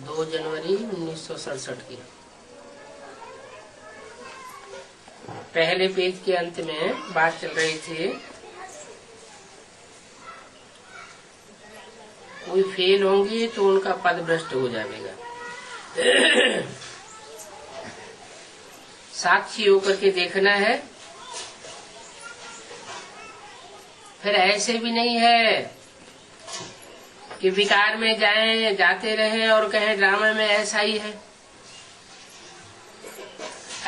2 जनवरी 1967 की। पहले पेज के अंत में बात चल रही थी, कोई फेल होंगी तो उनका पद भ्रष्ट हो जाएगा। साक्षी होकर के देखना है। फिर ऐसे भी नहीं है कि विकार में जाते रहे और कहें ड्रामा में ऐसा ही है।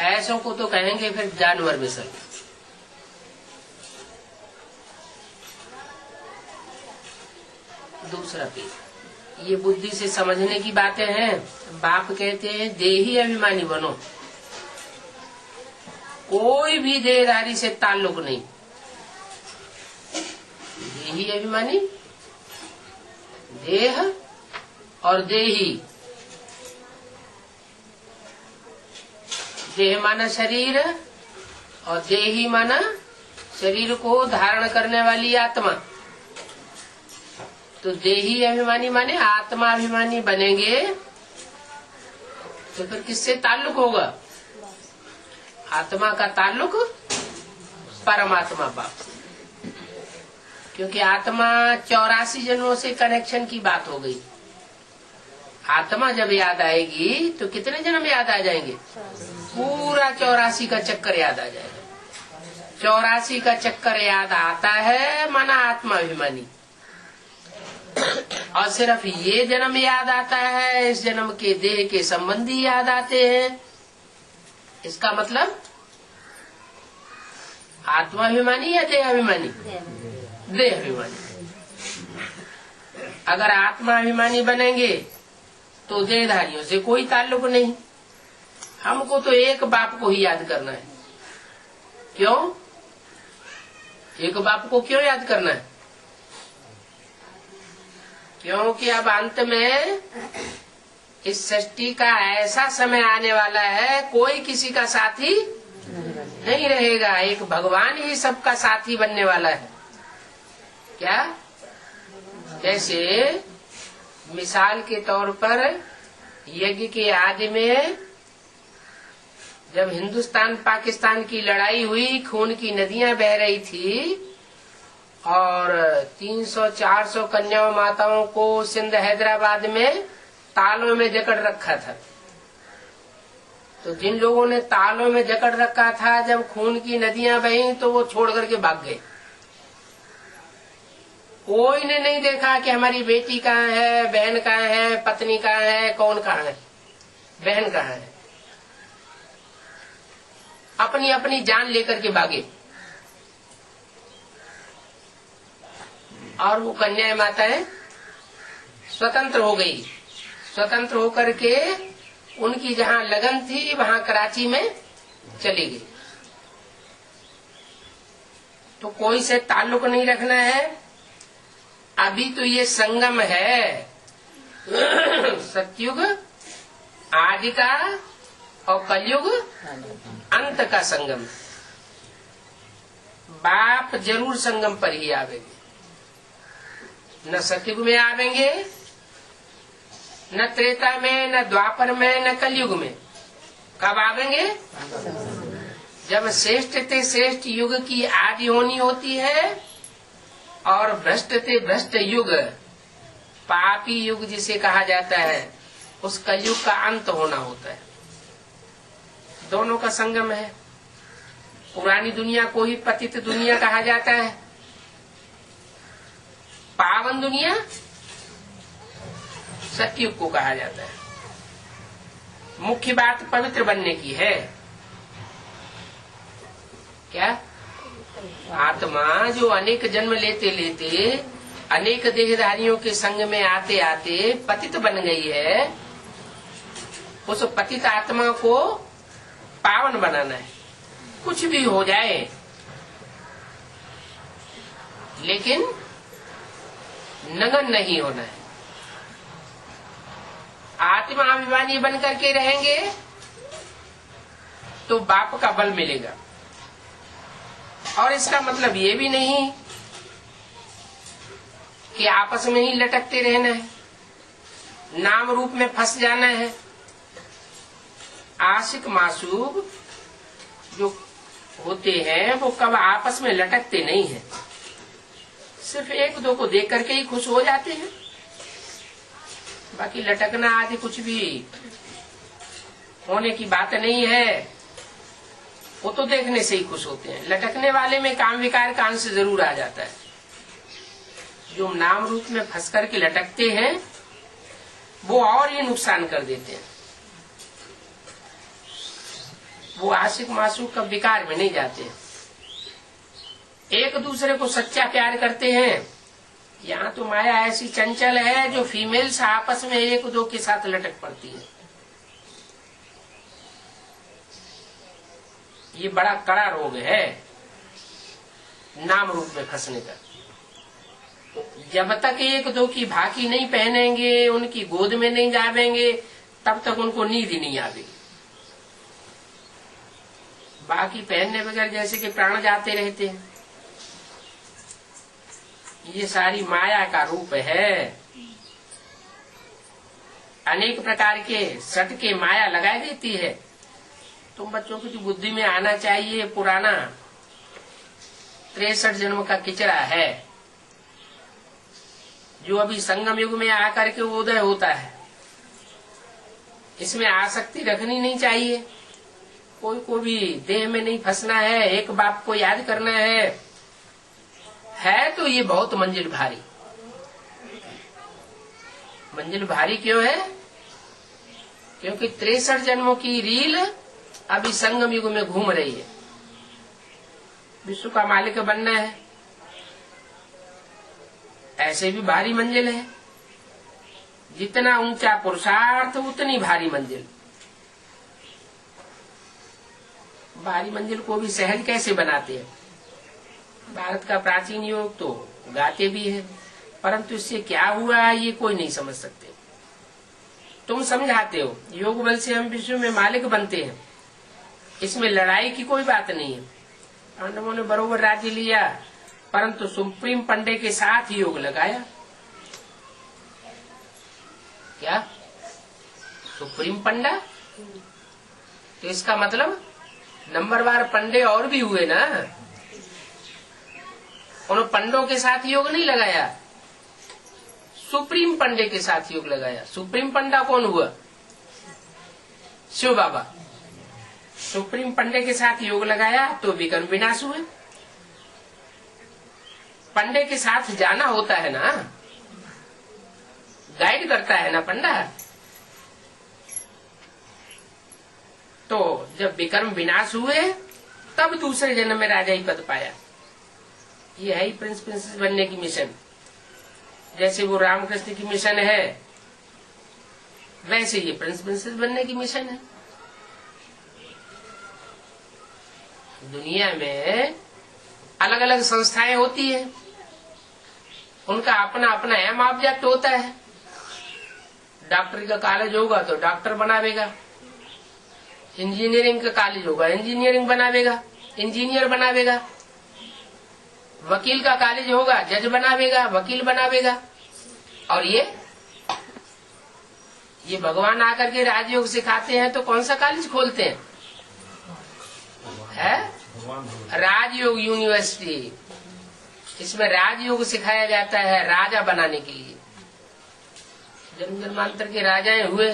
ऐसों को तो कहेंगे फिर जानवर मिसल। दूसरा पेज, ये बुद्धि से समझने की बातें हैं। बाप कहते हैं देही अभिमानी बनो, कोई भी देहधारी से ताल्लुक नहीं। देही अभिमानी, देह और देही। देह माना शरीर और देही माना शरीर को धारण करने वाली आत्मा। तो देही अभिमानी माने आत्मा अभिमानी बनेंगे तो फिर किससे ताल्लुक होगा? आत्मा का ताल्लुक परमात्मा बाप से, क्योंकि आत्मा 84 जन्मों से कनेक्शन की बात हो गई। आत्मा जब याद आएगी तो कितने जन्म याद आ जाएंगे? पूरा 84 का चक्कर याद आ जाएगा। 84 का चक्कर याद आता है माना आत्मा अभिमानी। और सिर्फ ये जन्म याद आता है, इस जन्म के देह के संबंधी याद आते हैं। इसका मतलब आत्माभिमानी या देह अभिमानी? देह अभिमानी। अगर आत्माभिमानी बनेंगे तो देहधारियों से कोई ताल्लुक नहीं। हमको तो एक बाप को ही याद करना है। क्यों? एक बाप को क्यों याद करना है? क्योंकि अब अंत में इस सृष्टि का ऐसा समय आने वाला है, कोई किसी का साथी नहीं रहेगा। एक भगवान ही सबका साथी बनने वाला है। क्या? जैसे मिसाल के तौर पर यज्ञ के आदि में जब हिंदुस्तान पाकिस्तान की लड़ाई हुई, खून की नदियां बह रही थी और 300-400 कन्या माताओं को सिंध हैदराबाद में तालों में जकड़ रखा था। तो जिन लोगों ने तालों में जकड़ रखा था, जब खून की नदियां बही तो वो छोड़ करके भाग गए। कोई ने नहीं देखा कि हमारी बेटी कहाँ है, बहन कहाँ है, पत्नी कहाँ है, कौन कहाँ है, बहन कहाँ है। अपनी अपनी जान लेकर के भागे। और वो कन्या माताएं स्वतंत्र हो गई। स्वतंत्र होकर के उनकी जहाँ लगन थी वहाँ कराची में चली गई। तो कोई से ताल्लुक नहीं रखना है। अभी तो ये संगम है, सतयुग आदि का और कलयुग अंत का संगम। बाप जरूर संगम पर ही आवेंगे। न सतयुग में आवेंगे, न त्रेता में, न द्वापर में, न कलयुग में। कब आवेंगे? जब श्रेष्ठ ते श्रेष्ठ युग की आदि होनी होती है और भ्रष्ट ते भ्रष्ट युग, पापी युग जिसे कहा जाता है, उस कलयुग का अंत होना होता है। दोनों का संगम है। पुरानी दुनिया को ही पतित दुनिया कहा जाता है। पावन दुनिया सतयुग को कहा जाता है। मुख्य बात पवित्र बनने की है। क्या? आत्मा जो अनेक जन्म लेते लेते, अनेक देहधारियों के संग में आते आते पतित बन गई है, उस पतित आत्मा को पावन बनाना है। कुछ भी हो जाए, लेकिन नगन नहीं होना है। आत्मा अभिमानी बन करके रहेंगे तो बाप का बल मिलेगा। और इसका मतलब ये भी नहीं कि आपस में ही लटकते रहना है। नाम रूप में फंस जाना है। आशिक मासूक जो होते हैं वो कब आपस में लटकते नहीं हैं, सिर्फ एक दो को देख करके ही खुश हो जाते हैं। बाकी लटकना आदि कुछ भी होने की बात नहीं है, वो तो देखने से ही खुश होते हैं। लटकने वाले में काम विकार का अंश जरूर आ जाता है। जो नाम रूप में फंस करके लटकते हैं वो और ही नुकसान कर देते हैं। वो आशिक मासूक का विकार में नहीं जाते हैं, एक दूसरे को सच्चा प्यार करते हैं। यहाँ तो माया ऐसी चंचल है जो फीमेल्स आपस में एक दो के साथ लटक पड़ती है। ये बड़ा कड़ा रोग है नाम रूप में फंसने का। जब तक एक दो की भाकी नहीं पहनेंगे, उनकी गोद में नहीं जावेंगे, तब तक उनको नींद ही नहीं आवेगी। बाकी पहनने बगैर जैसे कि प्राण जाते रहते हैं। ये सारी माया का रूप है। अनेक प्रकार के सट के माया लगाई देती है। तुम बच्चों की बुद्धि में आना चाहिए पुराना 63 जन्म का किचरा है जो अभी संगम युग में आकर के उदय होता है। इसमें आसक्ति रखनी नहीं चाहिए। कोई को भी देह में नहीं फंसना है, एक बाप को याद करना है तो ये बहुत मंजिल भारी। मंजिल भारी क्यों है? क्योंकि 63 जन्मों की रील अभी संगम युग में घूम रही है। विश्व का मालिक बनना है, ऐसे भी भारी मंजिल है। जितना ऊंचा पुरुषार्थ उतनी भारी मंजिल। भारी मंजिल को भी सहज कैसे बनाते हैं? भारत का प्राचीन योग तो गाते भी है, परंतु इससे क्या हुआ ये कोई नहीं समझ सकते। तुम समझाते हो योग बल से हम विश्व में मालिक बनते हैं, इसमें लड़ाई की कोई बात नहीं है। पांडवों ने बरोबर राज्य लिया, परंतु सुप्रीम पंडे के साथ योग लगाया। क्या सुप्रीम पंडा? तो इसका मतलब नंबरवार पंडे और भी हुए ना। उन्होंने पंडों के साथ योग नहीं लगाया, सुप्रीम पंडे के साथ योग लगाया। सुप्रीम पंडा कौन हुआ? शिव बाबा। सुप्रीम पंडे के साथ योग लगाया तो विकर्म विनाश हुए। पंडे के साथ जाना होता है ना, गाइड करता है ना पंडा। तो जब विकर्म विनाश हुए तब दूसरे जन्म में राजा ही पद पाया। ये है ही प्रिंस प्रिंसेस बनने की मिशन। जैसे वो रामकृष्ण की मिशन है, वैसे ये प्रिंस प्रिंसेस बनने की मिशन है। दुनिया में अलग अलग संस्थाएं होती है, उनका अपना अपना एम ऑब्जेक्ट होता है। डॉक्टरी का कॉलेज होगा तो डॉक्टर बनावेगा, इंजीनियरिंग का कॉलेज होगा इंजीनियरिंग बनावेगा, इंजीनियर बनावेगा। वकील का कॉलेज होगा जज बनावेगा, वकील बनावेगा। और ये भगवान आकर के राजयोग सिखाते हैं तो कौन सा कॉलेज खोलते हैं? है राजयोग यूनिवर्सिटी। इसमें राजयोग सिखाया जाता है राजा बनाने के लिए। जन्म जन्मांतर के राजाएं हुए,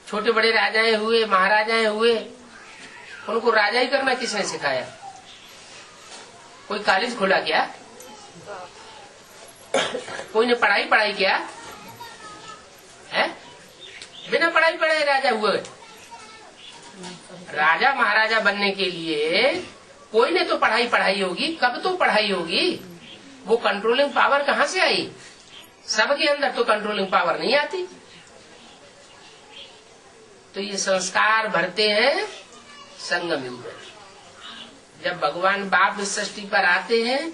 छोटे बड़े राजाएं हुए, महाराजाएं हुए, उनको राजा ही करना किसने सिखाया? कोई कॉलेज खोला क्या? कोई ने पढ़ाई किया है? बिना पढ़ाई पढ़ाए राजा हुए। राजा महाराजा बनने के लिए कोई ने तो पढ़ाई होगी। कब तो पढ़ाई होगी? वो कंट्रोलिंग पावर कहाँ से आई? सबके अंदर तो कंट्रोलिंग पावर नहीं आती। तो ये संस्कार भरते हैं संगम युग में। जब भगवान बाप इस सृष्टि पर आते हैं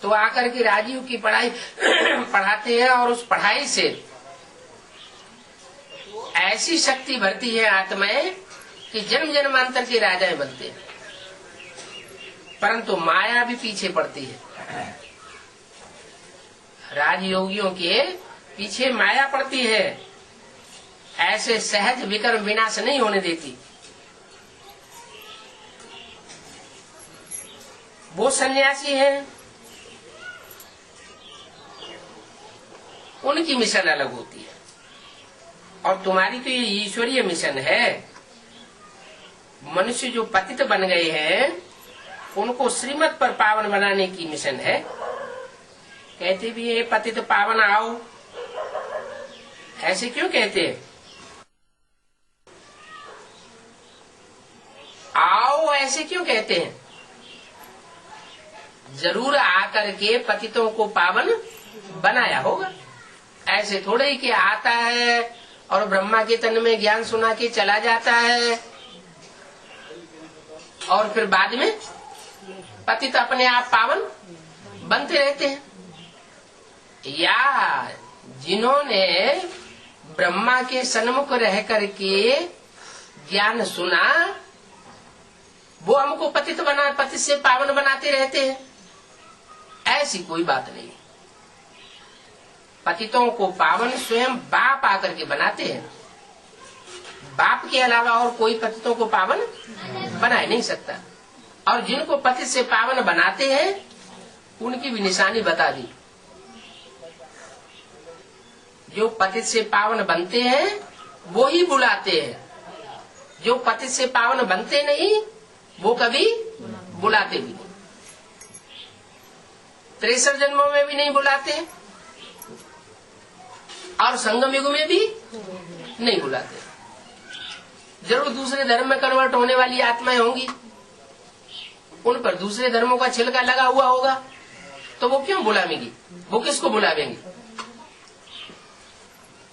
तो आकर के राजीव की पढ़ाई पढ़ाते हैं, और उस पढ़ाई से ऐसी शक्ति भरती है आत्माएं कि जन्म जन्मांतर के राजाएं बनते हैं। परंतु माया भी पीछे पड़ती है। राजयोगियों के पीछे माया पड़ती है, ऐसे सहज विकर्म विनाश नहीं होने देती। वो सन्यासी हैं, उनकी मिशन अलग होती है, और तुम्हारी तो ये ईश्वरीय मिशन है। मनुष्य जो पतित बन गए हैं उनको श्रीमत पर पावन बनाने की मिशन है। कहते भी है पतित पावन आओ, ऐसे क्यों कहते हैं? आओ ऐसे क्यों कहते हैं? जरूर आकर के पतितों को पावन बनाया होगा। ऐसे थोड़े ही कि आता है और ब्रह्मा के तन में ज्ञान सुना के चला जाता है और फिर बाद में पतित अपने आप पावन बनते रहते हैं। या जिन्होंने ब्रह्मा के सन्मुख रह करके ज्ञान सुना, वो हमको पतित से पावन बनाते रहते हैं। ऐसी कोई बात नहीं। पतितों को पावन स्वयं बाप आकर के बनाते हैं। बाप के अलावा और कोई पतितों को पावन बना नहीं सकता। और जिनको पतित से पावन बनाते हैं उनकी भी निशानी बता दी। जो पतित से पावन बनते हैं वो ही बुलाते हैं, जो पतित से पावन बनते नहीं वो कभी बुलाते भी नहीं। 63 जन्मों में भी नहीं बुलाते और संगम युग में भी नहीं बुलाते। जरूर दूसरे धर्म में कन्वर्ट होने वाली आत्माएं होंगी, उन पर दूसरे धर्मों का छिलका लगा हुआ होगा, तो वो क्यों बुलावेंगी? वो किसको बुलावेंगी?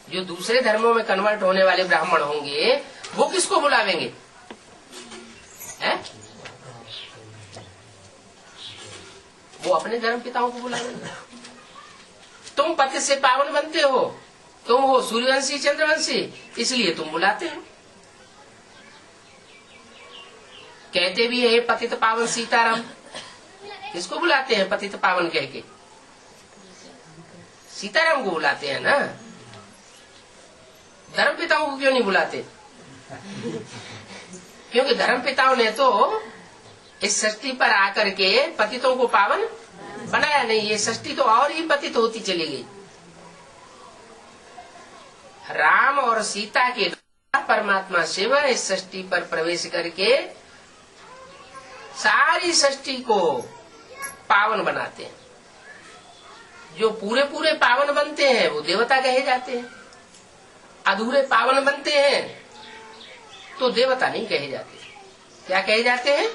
जो दूसरे धर्मों में कन्वर्ट होने वाले ब्राह्मण होंगे वो किसको बुलावेंगे? है? वो अपने धर्म पिताओं को बुलावेंगे। तुम पति से पावन बनते हो, तुम हो सूर्यवंशी चंद्रवंशी, इसलिए तुम बुलाते हो। कहते भी है पतित पावन सीताराम, किसको बुलाते हैं पतित पावन कह के? सीताराम को बुलाते हैं ना। धर्म पिताओं को क्यों नहीं बुलाते? क्योंकि धर्म पिताओं ने तो इस सृष्टि पर आकर के पतितों को पावन बनाया नहीं। ये सृष्टि तो और ही पतित होती चली गई। राम और सीता के द्वारा परमात्मा शिव इस सृष्टि पर प्रवेश करके सारी सृष्टि को पावन बनाते हैं। जो पूरे पूरे पावन बनते हैं वो देवता कहे जाते हैं, अधूरे पावन बनते हैं तो देवता नहीं कहे जाते। क्या कहे जाते हैं?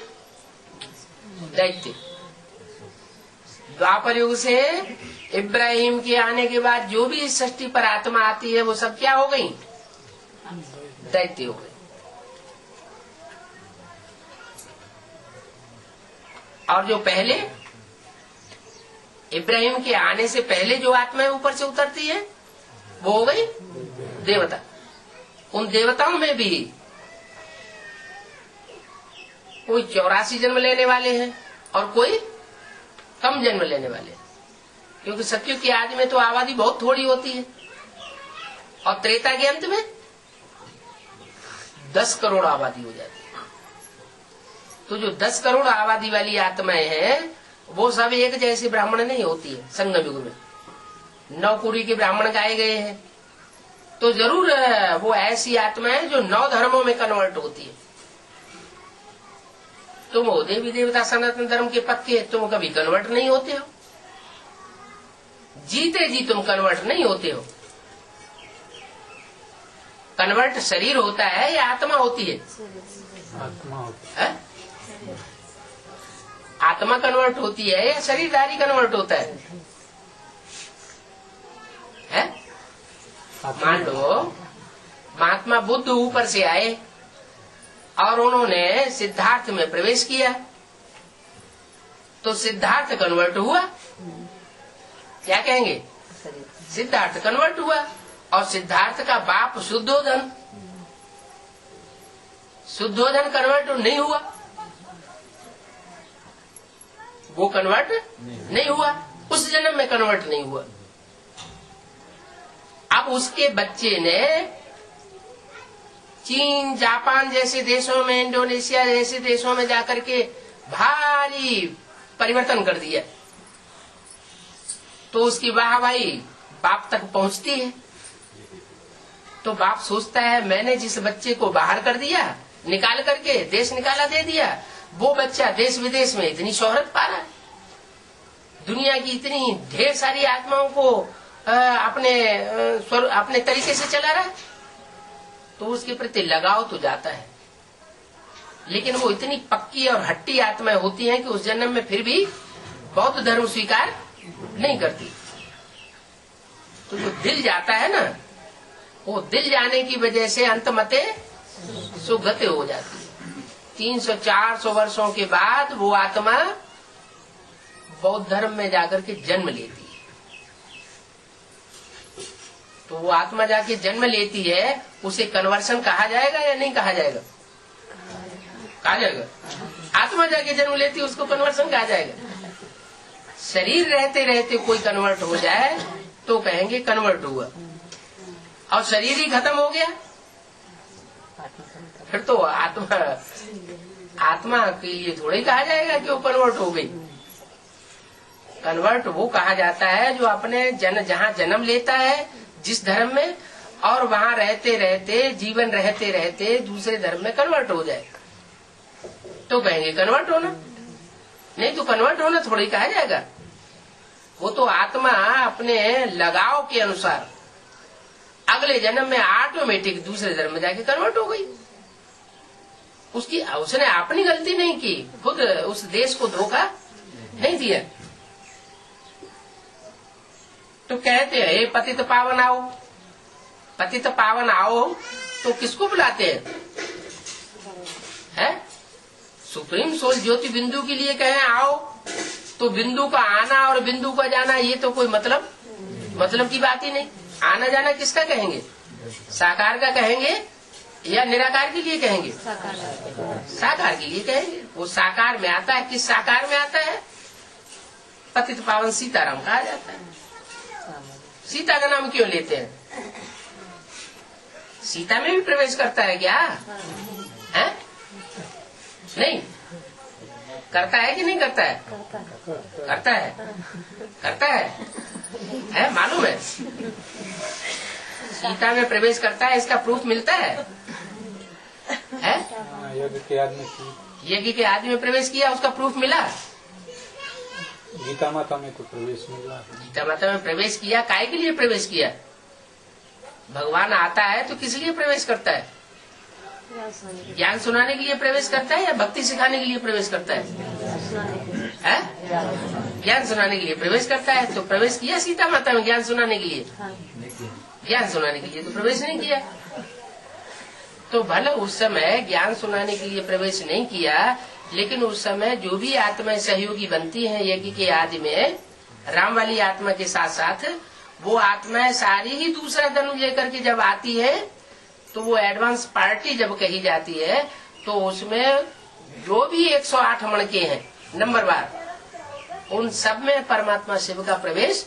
दैत्य। द्वापर युग से इब्राहिम के आने के बाद जो भी इस सृष्टि पर आत्मा आती है वो सब क्या हो गई? दैत्य हो गई। और जो पहले इब्राहिम के आने से पहले जो आत्माएं ऊपर से उतरती है वो हो गई देवता। उन देवताओं में भी कोई 84 जन्म लेने वाले हैं और कोई कम जन्म लेने वाले हैं, क्योंकि सतयुग की आदि में तो आबादी बहुत थोड़ी होती है और त्रेता के अंत में 10 करोड़ आबादी हो जाती है। तो जो 10 करोड़ आबादी वाली आत्माएं हैं वो सब एक जैसी ब्राह्मण नहीं होती है। संगम युग में 9 कुरी के ब्राह्मण गाए गए हैं, तो जरूर वो ऐसी आत्माएं जो 9 धर्मों में कन्वर्ट होती है। तुम हो देवी देवता सनातन धर्म के पक्के, तुम कभी कन्वर्ट नहीं होते हो। जीते जी तुम कन्वर्ट नहीं होते हो। कन्वर्ट शरीर होता है या आत्मा होती है? आत्मा। आत्मा कन्वर्ट होती है या शरीरधारी कन्वर्ट होता है? मान लो महात्मा बुद्ध ऊपर से आए और उन्होंने सिद्धार्थ में प्रवेश किया, तो सिद्धार्थ कन्वर्ट हुआ। क्या कहेंगे? सिद्धार्थ कन्वर्ट हुआ। और सिद्धार्थ का बाप शुद्धोधन, शुद्धोधन कन्वर्ट नहीं हुआ, वो कन्वर्ट नहीं हुआ, उस जन्म में कन्वर्ट नहीं हुआ। अब उसके बच्चे ने चीन, जापान जैसे देशों में, इंडोनेशिया जैसे देशों में जाकर के भारी परिवर्तन कर दिया, तो उसकी वाहवाही बाप तक पहुंचती है। तो बाप सोचता है मैंने जिस बच्चे को बाहर कर दिया, निकाल करके देश निकाला दे दिया, वो बच्चा देश विदेश में इतनी शोहरत पा रहा है, दुनिया की इतनी ढेर सारी आत्माओं को अपने तरीके से चला रहा है, तो उसके प्रति लगाव तो जाता है। लेकिन वो इतनी पक्की और हट्टी आत्माएं होती हैं कि उस जन्म में फिर भी बौद्ध धर्म स्वीकार नहीं करती। तो जो दिल जाता है ना, वो दिल जाने की वजह से अंतमते सुगते हो जाती है। 300-400 वर्षों के बाद वो आत्मा बौद्ध धर्म में जाकर के जन्म लेती है। तो वो आत्मा जाके जन्म लेती है, उसे कन्वर्सन कहा जाएगा या नहीं कहा जाएगा? कहा जाएगा। आत्मा जाके जन्म लेती है, उसको कन्वर्सन कहा जाएगा। शरीर रहते रहते कोई कन्वर्ट हो जाए तो कहेंगे कन्वर्ट हुआ, और शरीर ही खत्म हो गया फिर तो आत्मा के लिए थोड़ी कहा जाएगा कि वो कन्वर्ट हो गई। कन्वर्ट वो कहा जाता है जो अपने जहाँ जन्म लेता है जिस धर्म में, और वहाँ रहते रहते, जीवन रहते रहते दूसरे धर्म में कन्वर्ट हो जाए तो कहेंगे कन्वर्ट होना। नहीं तो कन्वर्ट होना थोड़ी कहा जाएगा। वो तो आत्मा अपने लगाव के अनुसार अगले जन्म में ऑटोमेटिक दूसरे धर्म में जाके कन्वर्ट हो गई। उसने अपनी गलती नहीं की, खुद उस देश को धोखा नहीं दिया। तो कहते हैं पतित पावन आओ, पतित पावन आओ, तो किसको बुलाते हैं? सुप्रीम सोल ज्योति बिंदु के लिए कहें आओ, तो बिंदु का आना और बिंदु का जाना ये तो कोई मतलब की बात ही नहीं। आना जाना किसका कहेंगे? साकार का कहेंगे या निराकार के लिए कहेंगे? साकार के लिए कहेंगे। वो साकार में आता है। किस साकार में आता है? पतित पावन सीताराम कहा जाता है। सीता का नाम क्यों लेते हैं? सीता में भी प्रवेश करता है क्या? है? नहीं करता है कि नहीं करता है? करता है, करता है मालूम है? सीता में प्रवेश करता है, इसका प्रूफ मिलता है? यज्ञ के आदि में प्रवेश किया, उसका प्रूफ मिला? गीता माता में तो प्रवेश मिला। गीता माता में प्रवेश किया, काय के लिए प्रवेश किया? भगवान आता है तो किस लिए प्रवेश करता है? ज्ञान सुनाने के लिए प्रवेश करता है या भक्ति सिखाने के लिए प्रवेश करता है? ज्ञान सुनाने के लिए प्रवेश करता है। तो प्रवेश किया सीता माता में ज्ञान सुनाने के लिए? ज्ञान सुनाने के लिए तो प्रवेश नहीं किया। तो भले उस समय ज्ञान सुनाने के लिए प्रवेश नहीं किया, लेकिन उस समय जो भी आत्माएं सहयोगी बनती हैं यज्ञ के आदि में, राम वाली आत्मा के साथ साथ वो आत्माएं सारी ही दूसरा धनुष लेकर के जब आती है, तो वो एडवांस पार्टी जब कही जाती है, तो उसमें जो भी 108 मणके हैं नंबरवार, उन सब में परमात्मा शिव का प्रवेश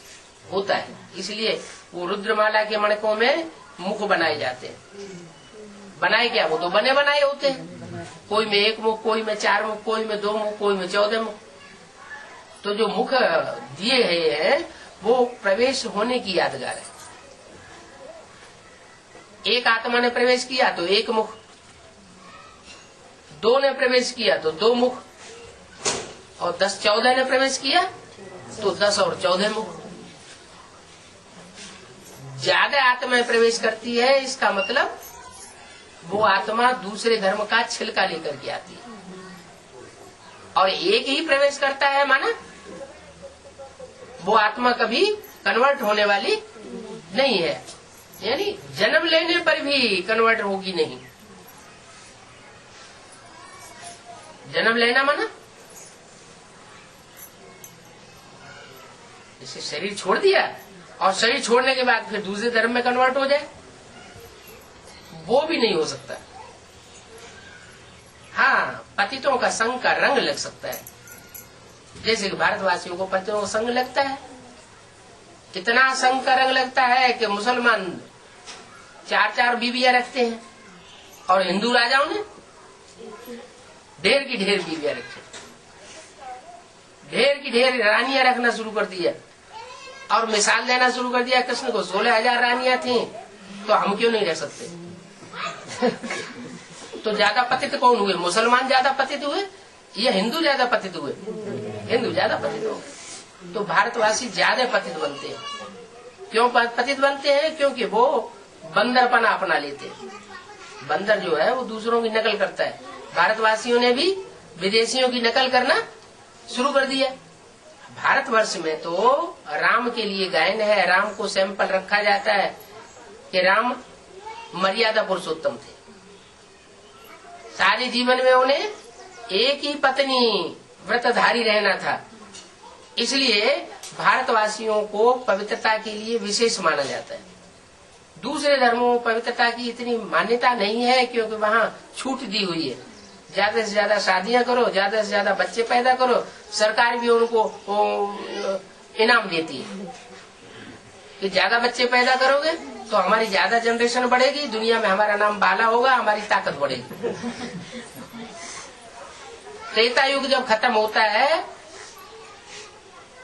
होता है। इसलिए वो रुद्रमाला के मणकों में मुख बनाए जाते हैं। बनाए क्या? वो तो बने बनाए होते हैं। कोई में 1 मुख, कोई में 4 मुख, कोई में 2 मुख, कोई में 14 मुख। तो जो मुख दिए हैं वो प्रवेश होने की यादगार है। एक आत्मा ने प्रवेश किया तो 1 मुख, 2 ने प्रवेश किया तो 2 मुख, और 10-14 ने प्रवेश किया तो 10 और 14 मुख। ज्यादा आत्माएं प्रवेश करती है, इसका मतलब वो आत्मा दूसरे धर्म का छिलका लेकर के आती है। और एक ही प्रवेश करता है माना वो आत्मा कभी कन्वर्ट होने वाली नहीं है, यानी जन्म लेने पर भी कन्वर्ट होगी नहीं। जन्म लेना माना इसे शरीर छोड़ दिया और शरीर छोड़ने के बाद फिर दूसरे धर्म में कन्वर्ट हो जाए, वो भी नहीं हो सकता। हाँ, पतितों का संग का रंग लग सकता है, जैसे कि भारतवासियों को पतितों का संग लगता है, इतना संग का रंग लगता है कि मुसलमान 4-4 बीवियां रखते हैं और हिंदू राजाओं ने ढेर की ढेर बीवियां रखी, ढेर की ढेर रानियां रखना शुरू कर दिया और मिसाल देना शुरू कर दिया। कृष्ण को 16,000 रानियां थी, तो हम क्यों नहीं रह सकते? तो ज्यादा पतित कौन हुए? मुसलमान ज्यादा पतित हुए या हिंदू ज्यादा पतित हुए? हिंदू ज्यादा पतित हो गए। तो भारतवासी ज्यादा पतित बनते हैं। क्यों पतित बनते हैं? क्योंकि वो बंदरपना अपना लेते हैं। बंदर जो है वो दूसरों की नकल करता है। भारतवासियों ने भी विदेशियों की नकल करना शुरू कर दिया। भारतवर्ष में तो राम के लिए गायन है, राम को सैंपल रखा जाता है कि राम मर्यादा पुरुषोत्तम थे। सारे जीवन में उन्हें एक ही पत्नी व्रतधारी रहना था, इसलिए भारतवासियों को पवित्रता के लिए विशेष माना जाता है। दूसरे धर्मों में पवित्रता की इतनी मान्यता नहीं है, क्योंकि वहाँ छूट दी हुई है। ज्यादा से ज्यादा शादियां करो, ज्यादा से ज्यादा बच्चे पैदा करो, सरकार भी उनको इनाम देती है कि ज्यादा बच्चे पैदा करोगे तो हमारी ज्यादा जनरेशन बढ़ेगी, दुनिया में हमारा नाम बाला होगा, हमारी ताकत बढ़ेगी। त्रेता युग जब खत्म होता है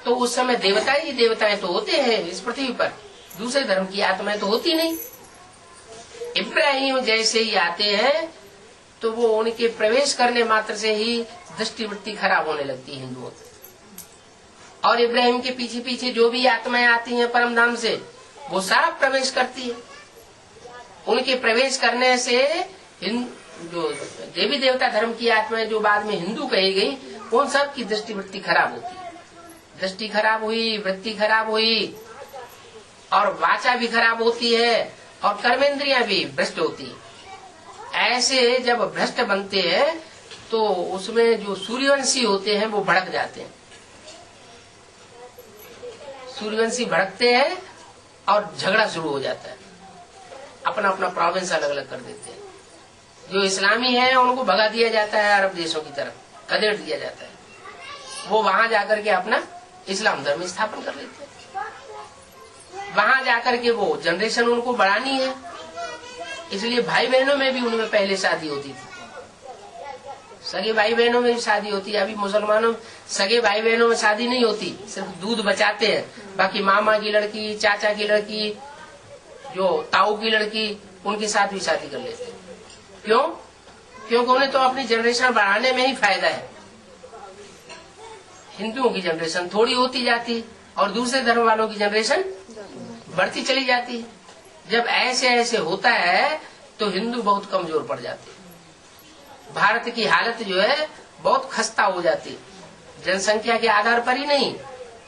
तो उस समय देवता ही देवताएं तो होते हैं इस पृथ्वी पर, दूसरे धर्म की आत्माएं तो होती नहीं। इब्राहिम जैसे ही आते हैं तो वो उनके प्रवेश करने मात्र से ही दृष्टिवृत्ति खराब होने लगती है हिंदुओं की। और इब्राहिम के पीछे पीछे जो भी आत्माएं आती हैं परम धाम से, वो सब प्रवेश करती है। उनके प्रवेश करने से जो देवी देवता धर्म की आत्माएं जो बाद में हिंदू कही गई, उन सब की दृष्टिवृत्ति खराब होती है। दृष्टि खराब हुई, वृत्ति खराब हुई, और वाचा भी खराब होती है, और कर्मेंद्रियां भी भ्रष्ट होती है। ऐसे जब भ्रष्ट बनते हैं तो उसमें जो सूर्यवंशी होते हैं वो भड़क जाते हैं। सूर्यवंशी भड़कते हैं और झगड़ा शुरू हो जाता है, अपना अपना प्रोविंस अलग अलग कर देते हैं। जो इस्लामी है उनको भगा दिया जाता है, अरब देशों की तरफ खदेड़ दिया जाता है। वो वहां जाकर के अपना इस्लाम धर्म स्थापन कर लेते हैं। वहां जाकर के वो जनरेशन उनको बढ़ानी है, इसलिए भाई बहनों में भी उनमें पहले शादी होती थी। सगे भाई बहनों में भी शादी होती है। अभी मुसलमानों सगे भाई बहनों में शादी नहीं होती, सिर्फ दूध बचाते हैं। बाकी मामा की लड़की, चाचा की लड़की, जो ताऊ की लड़की, उनके साथ भी शादी कर लेते हैं। क्यों? क्योंकि उन्हें तो अपनी जनरेशन बढ़ाने में ही फायदा है। हिंदुओं की जनरेशन थोड़ी होती जाती और दूसरे धर्म वालों की जनरेशन बढ़ती चली जाती। जब ऐसे ऐसे होता है तो हिंदू बहुत कमजोर पड़ जाते। भारत की हालत जो है बहुत खस्ता हो जाती, जनसंख्या के आधार पर ही नहीं,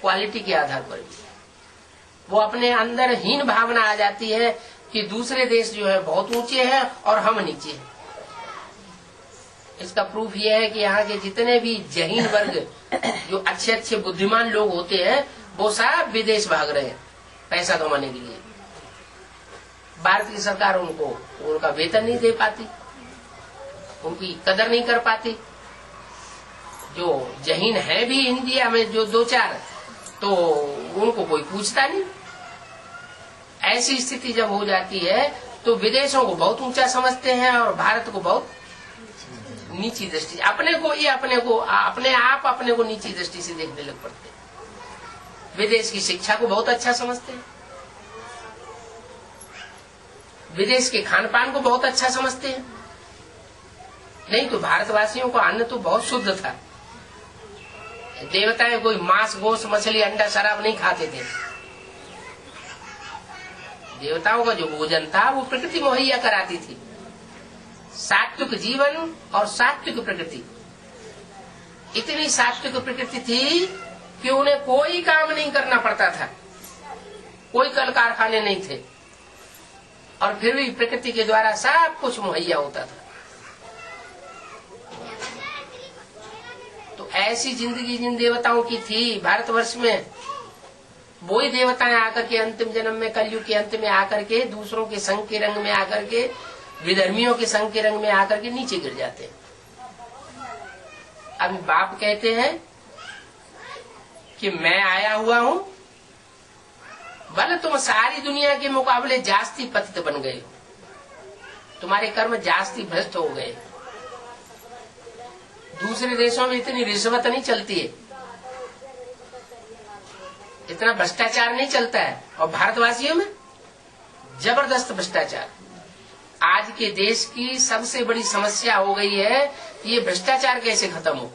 क्वालिटी के आधार पर भी। वो अपने अंदर हीन भावना आ जाती है कि दूसरे देश जो है बहुत ऊंचे हैं और हम नीचे हैं। इसका प्रूफ यह है कि यहाँ के जितने भी जहीन वर्ग, जो अच्छे अच्छे बुद्धिमान लोग होते हैं, वो सब विदेश भाग रहे हैं पैसा कमाने के लिए। भारत की सरकार उनको उनका वेतन नहीं दे पाती, उनकी कदर नहीं कर पाती। जो जहीन है भी इंडिया में जो 2-4, तो उनको कोई पूछता नहीं। ऐसी स्थिति जब हो जाती है तो विदेशों को बहुत ऊंचा समझते हैं और भारत को बहुत नीची दृष्टि, अपने आप अपने को नीची दृष्टि से देखने लग पड़ते हैं। विदेश की शिक्षा को बहुत अच्छा समझते हैं, विदेश के खान पान को बहुत अच्छा समझते हैं। नहीं तो भारतवासियों का अन्न तो बहुत शुद्ध था। देवताएं कोई मांस, गोश्त, मछली, अंडा, शराब नहीं खाते थे। देवताओं का जो भोजन था वो प्रकृति मुहैया कराती थी। सात्विक जीवन और सात्विक प्रकृति, इतनी सात्विक प्रकृति थी कि उन्हें कोई काम नहीं करना पड़ता था, कोई कल कारखाने नहीं थे, और फिर भी प्रकृति के द्वारा सब कुछ मुहैया होता था। तो ऐसी जिंदगी जिन देवताओं की थी भारतवर्ष में, वही देवताएं आकर के अंतिम जन्म में, कलयुग के अंत में आकर के दूसरों के संग के रंग में आकर के, विधर्मियों के संग के रंग में आकर के नीचे गिर जाते हैं। अभी बाप कहते हैं कि मैं आया हुआ हूं भले तुम सारी दुनिया के मुकाबले जास्ती पतित बन गए हो, तुम्हारे कर्म जास्ती भ्रष्ट हो गए। दूसरे देशों में इतनी रिश्वत नहीं चलती है, इतना भ्रष्टाचार नहीं चलता है, और भारतवासियों में जबरदस्त भ्रष्टाचार। आज के देश की सबसे बड़ी समस्या हो गई है कि ये भ्रष्टाचार कैसे खत्म हो।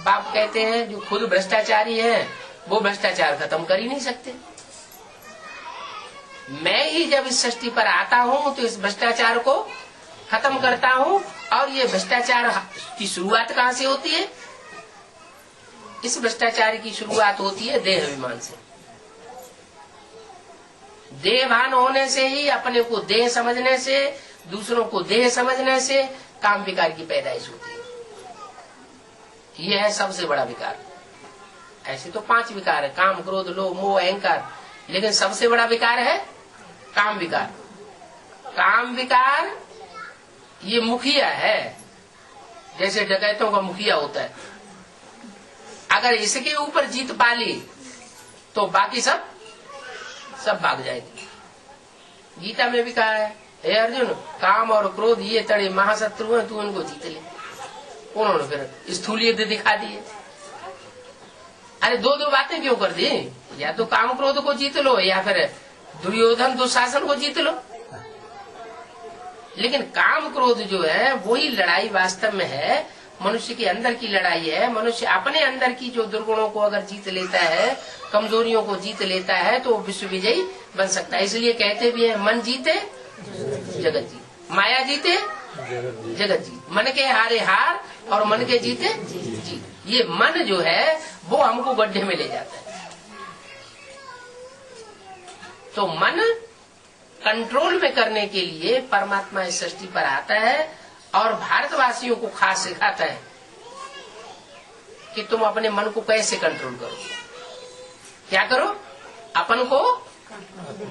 बाप कहते हैं जो खुद भ्रष्टाचारी है वो भ्रष्टाचार खत्म कर ही नहीं सकते। मैं ही जब इस सृष्टि पर आता हूँ तो इस भ्रष्टाचार को खत्म करता हूँ। और ये भ्रष्टाचार की शुरुआत कहाँ से होती है? इस भ्रष्टाचार की शुरुआत होती है देह अभिमान से। देहभान होने से ही, अपने को देह समझने से, दूसरों को देह समझने से काम विकार की पैदाइश होती है। यह है सबसे बड़ा विकार। ऐसे तो 5 विकार है, काम क्रोध लोभ मोह अहंकार, लेकिन सबसे बड़ा विकार है काम विकार। काम विकार ये मुखिया है, जैसे डकैतों का मुखिया होता है। अगर इसके ऊपर जीत पा ली तो बाकी सब भाग जाएगी। गीता में भी कहा है, हे अर्जुन, काम और क्रोध ये तड़े महाशत्रु हैं, तू इनको जीत ले। उन्होंने फिर स्थूल युद्ध दिखा दिए। अरे 2 बातें क्यों कर दी? या तो काम क्रोध को जीत लो या फिर दुर्योधन दुशासन को जीत लो। लेकिन काम क्रोध जो है वही लड़ाई वास्तव में है, मनुष्य के अंदर की लड़ाई है। मनुष्य अपने अंदर की जो दुर्गुणों को अगर जीत लेता है, कमजोरियों को जीत लेता है, तो विश्व विजयी बन सकता है। इसलिए कहते भी है, मन जीते जगत जीत, माया जीते जगत जीत, मन के हारे हार और मन के जीते जीत। ये मन जो है वो हमको गड्ढे में ले जाता है। तो मन कंट्रोल में करने के लिए परमात्मा इस सृष्टि पर आता है और भारतवासियों को खास सिखाता है कि तुम अपने मन को कैसे कंट्रोल करो। क्या करो? अपन को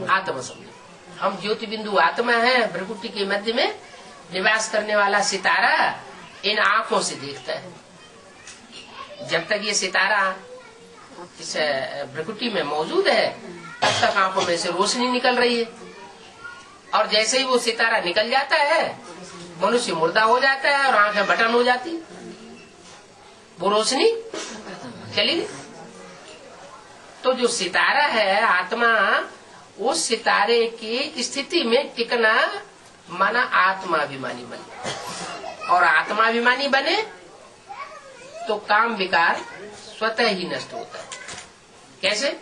आत्मा समझो। हम ज्योति बिंदु आत्मा है, भ्रकुटी के मध्य में निवास करने वाला सितारा इन आंखों से देखता है। जब तक ये सितारा इस भ्रकुटी में मौजूद है तब तक आंखों में से रोशनी निकल रही है, और जैसे ही वो सितारा निकल जाता है मनुष्य मुर्दा हो जाता है और आंखें बटन हो जाती, वो रोशनी चली गई। तो जो सितारा है आत्मा, उस सितारे की स्थिति में टिकना माना आत्माभिमानी बने, और आत्माभिमानी बने तो काम विकार स्वतः ही नष्ट होता है। कैसे?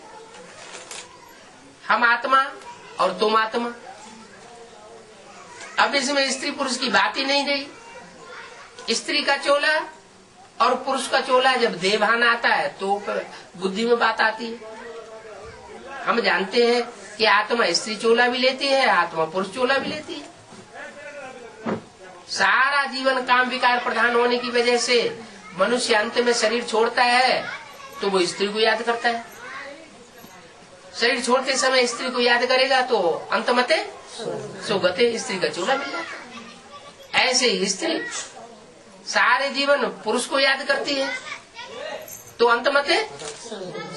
हम आत्मा और तुम आत्मा। अब इसमें स्त्री पुरुष की बात ही नहीं रही। स्त्री का चोला और पुरुष का चोला जब देवभान आता है तो बुद्धि में बात आती है। हम जानते हैं कि आत्मा स्त्री चोला भी लेती है, आत्मा पुरुष चोला भी लेती है। सारा जीवन काम विकार प्रधान होने की वजह से मनुष्य अंत में शरीर छोड़ता है तो वो स्त्री को याद करता है। शरीर छोड़ते समय स्त्री को याद करेगा तो अंतमते सुगते, स्त्री का चोला मिल जाता है। ऐसे ही स्त्री सारे जीवन पुरुष को याद करती है तो अंतमते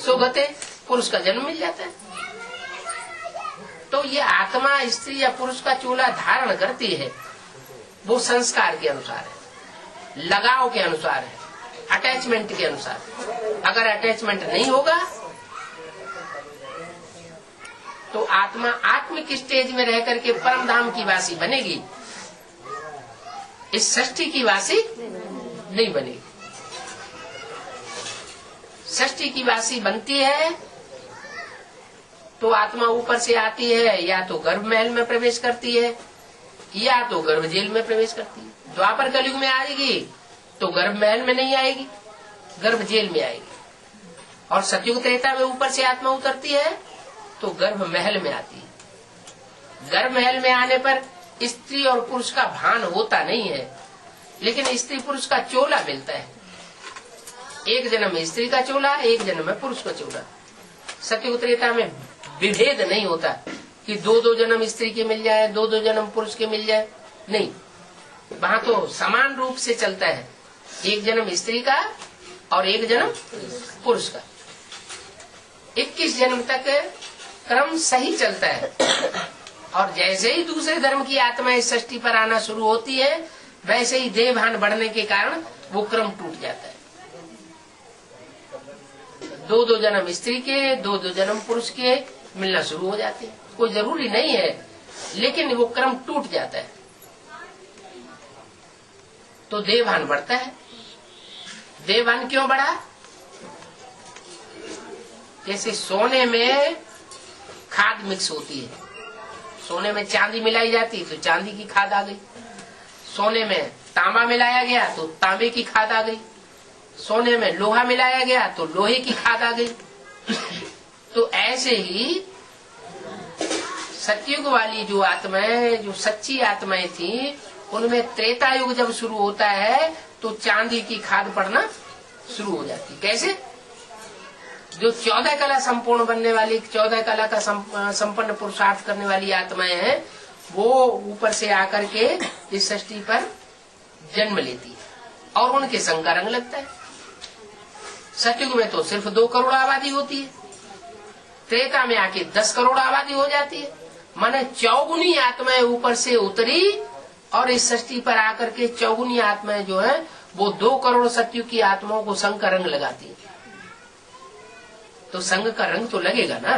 सुगते, पुरुष का जन्म मिल जाता है। तो ये आत्मा स्त्री या पुरुष का चोला धारण करती है, वो संस्कार के अनुसार है, लगाव के अनुसार है, अटैचमेंट के अनुसार। अगर अटैचमेंट नहीं होगा तो आत्मा आत्मिक स्टेज में रह करके परम धाम की वासी बनेगी, इस सृष्टि की वासी नहीं बनेगी। सृष्टि की वासी बनती है तो आत्मा ऊपर से आती है, या तो गर्भ महल में प्रवेश करती है या तो गर्भ जेल में प्रवेश करती है। द्वापर कलयुग में आएगी तो गर्भ महल में नहीं आएगी, गर्भ जेल में आएगी। और सतयुग त्रेता में ऊपर से आत्मा उतरती है तो गर्भ महल में आती है। गर्भ महल में आने पर स्त्री और पुरुष का भान होता नहीं है, लेकिन स्त्री पुरुष का चोला मिलता है। एक जन्म में स्त्री का चोला, एक जन्म में पुरुष का चोला। सतयुग त्रेता में विभेद नहीं होता कि 2-2 जन्म स्त्री के मिल जाए, 2-2 जन्म पुरुष के मिल जाए, नहीं। वहाँ तो समान रूप से चलता है, एक जन्म स्त्री का और एक जन्म पुरुष का। 21 जन्म तक क्रम सही चलता है, और जैसे ही दूसरे धर्म की आत्मा इस सृष्टि पर आना शुरू होती है, वैसे ही देह भान बढ़ने के कारण वो क्रम टूट जाता है। 2-2 जन्म स्त्री के, 2-2 जन्म पुरुष के मिलना शुरू हो जाते हैं। कोई जरूरी नहीं है, लेकिन वो क्रम टूट जाता है तो देहभान बढ़ता है। देहभान क्यों बढ़ा? जैसे सोने में खाद मिक्स होती है, सोने में चांदी मिलाई जाती है तो चांदी की खाद आ गई, सोने में तांबा मिलाया गया तो तांबे की खाद आ गई, सोने में लोहा मिलाया गया तो लोहे की खाद आ गई। तो ऐसे ही सतयुग वाली जो आत्माएं, जो सच्ची आत्माएं थी, उनमें त्रेता युग जब शुरू होता है तो चांदी की खाद पड़ना शुरू हो जाती। कैसे? जो 14 कला संपूर्ण बनने वाली, 14 कला का संपन्न पुरुषार्थ करने वाली आत्माएं हैं, वो ऊपर से आकर के इस सृष्टि पर जन्म लेती है और उनके संग का रंग लगता है। सतयुग में तो सिर्फ 2 करोड़ आबादी होती है, त्रेता में आके 10 करोड़ आबादी हो जाती है। माने चौगुनी आत्माएं ऊपर से उतरी और इस सृष्टि पर आकर के चौगुनी आत्माएं जो है वो 2 करोड़ सतयुग की आत्माओं को संग का रंग लगाती है। तो संग का रंग तो लगेगा ना,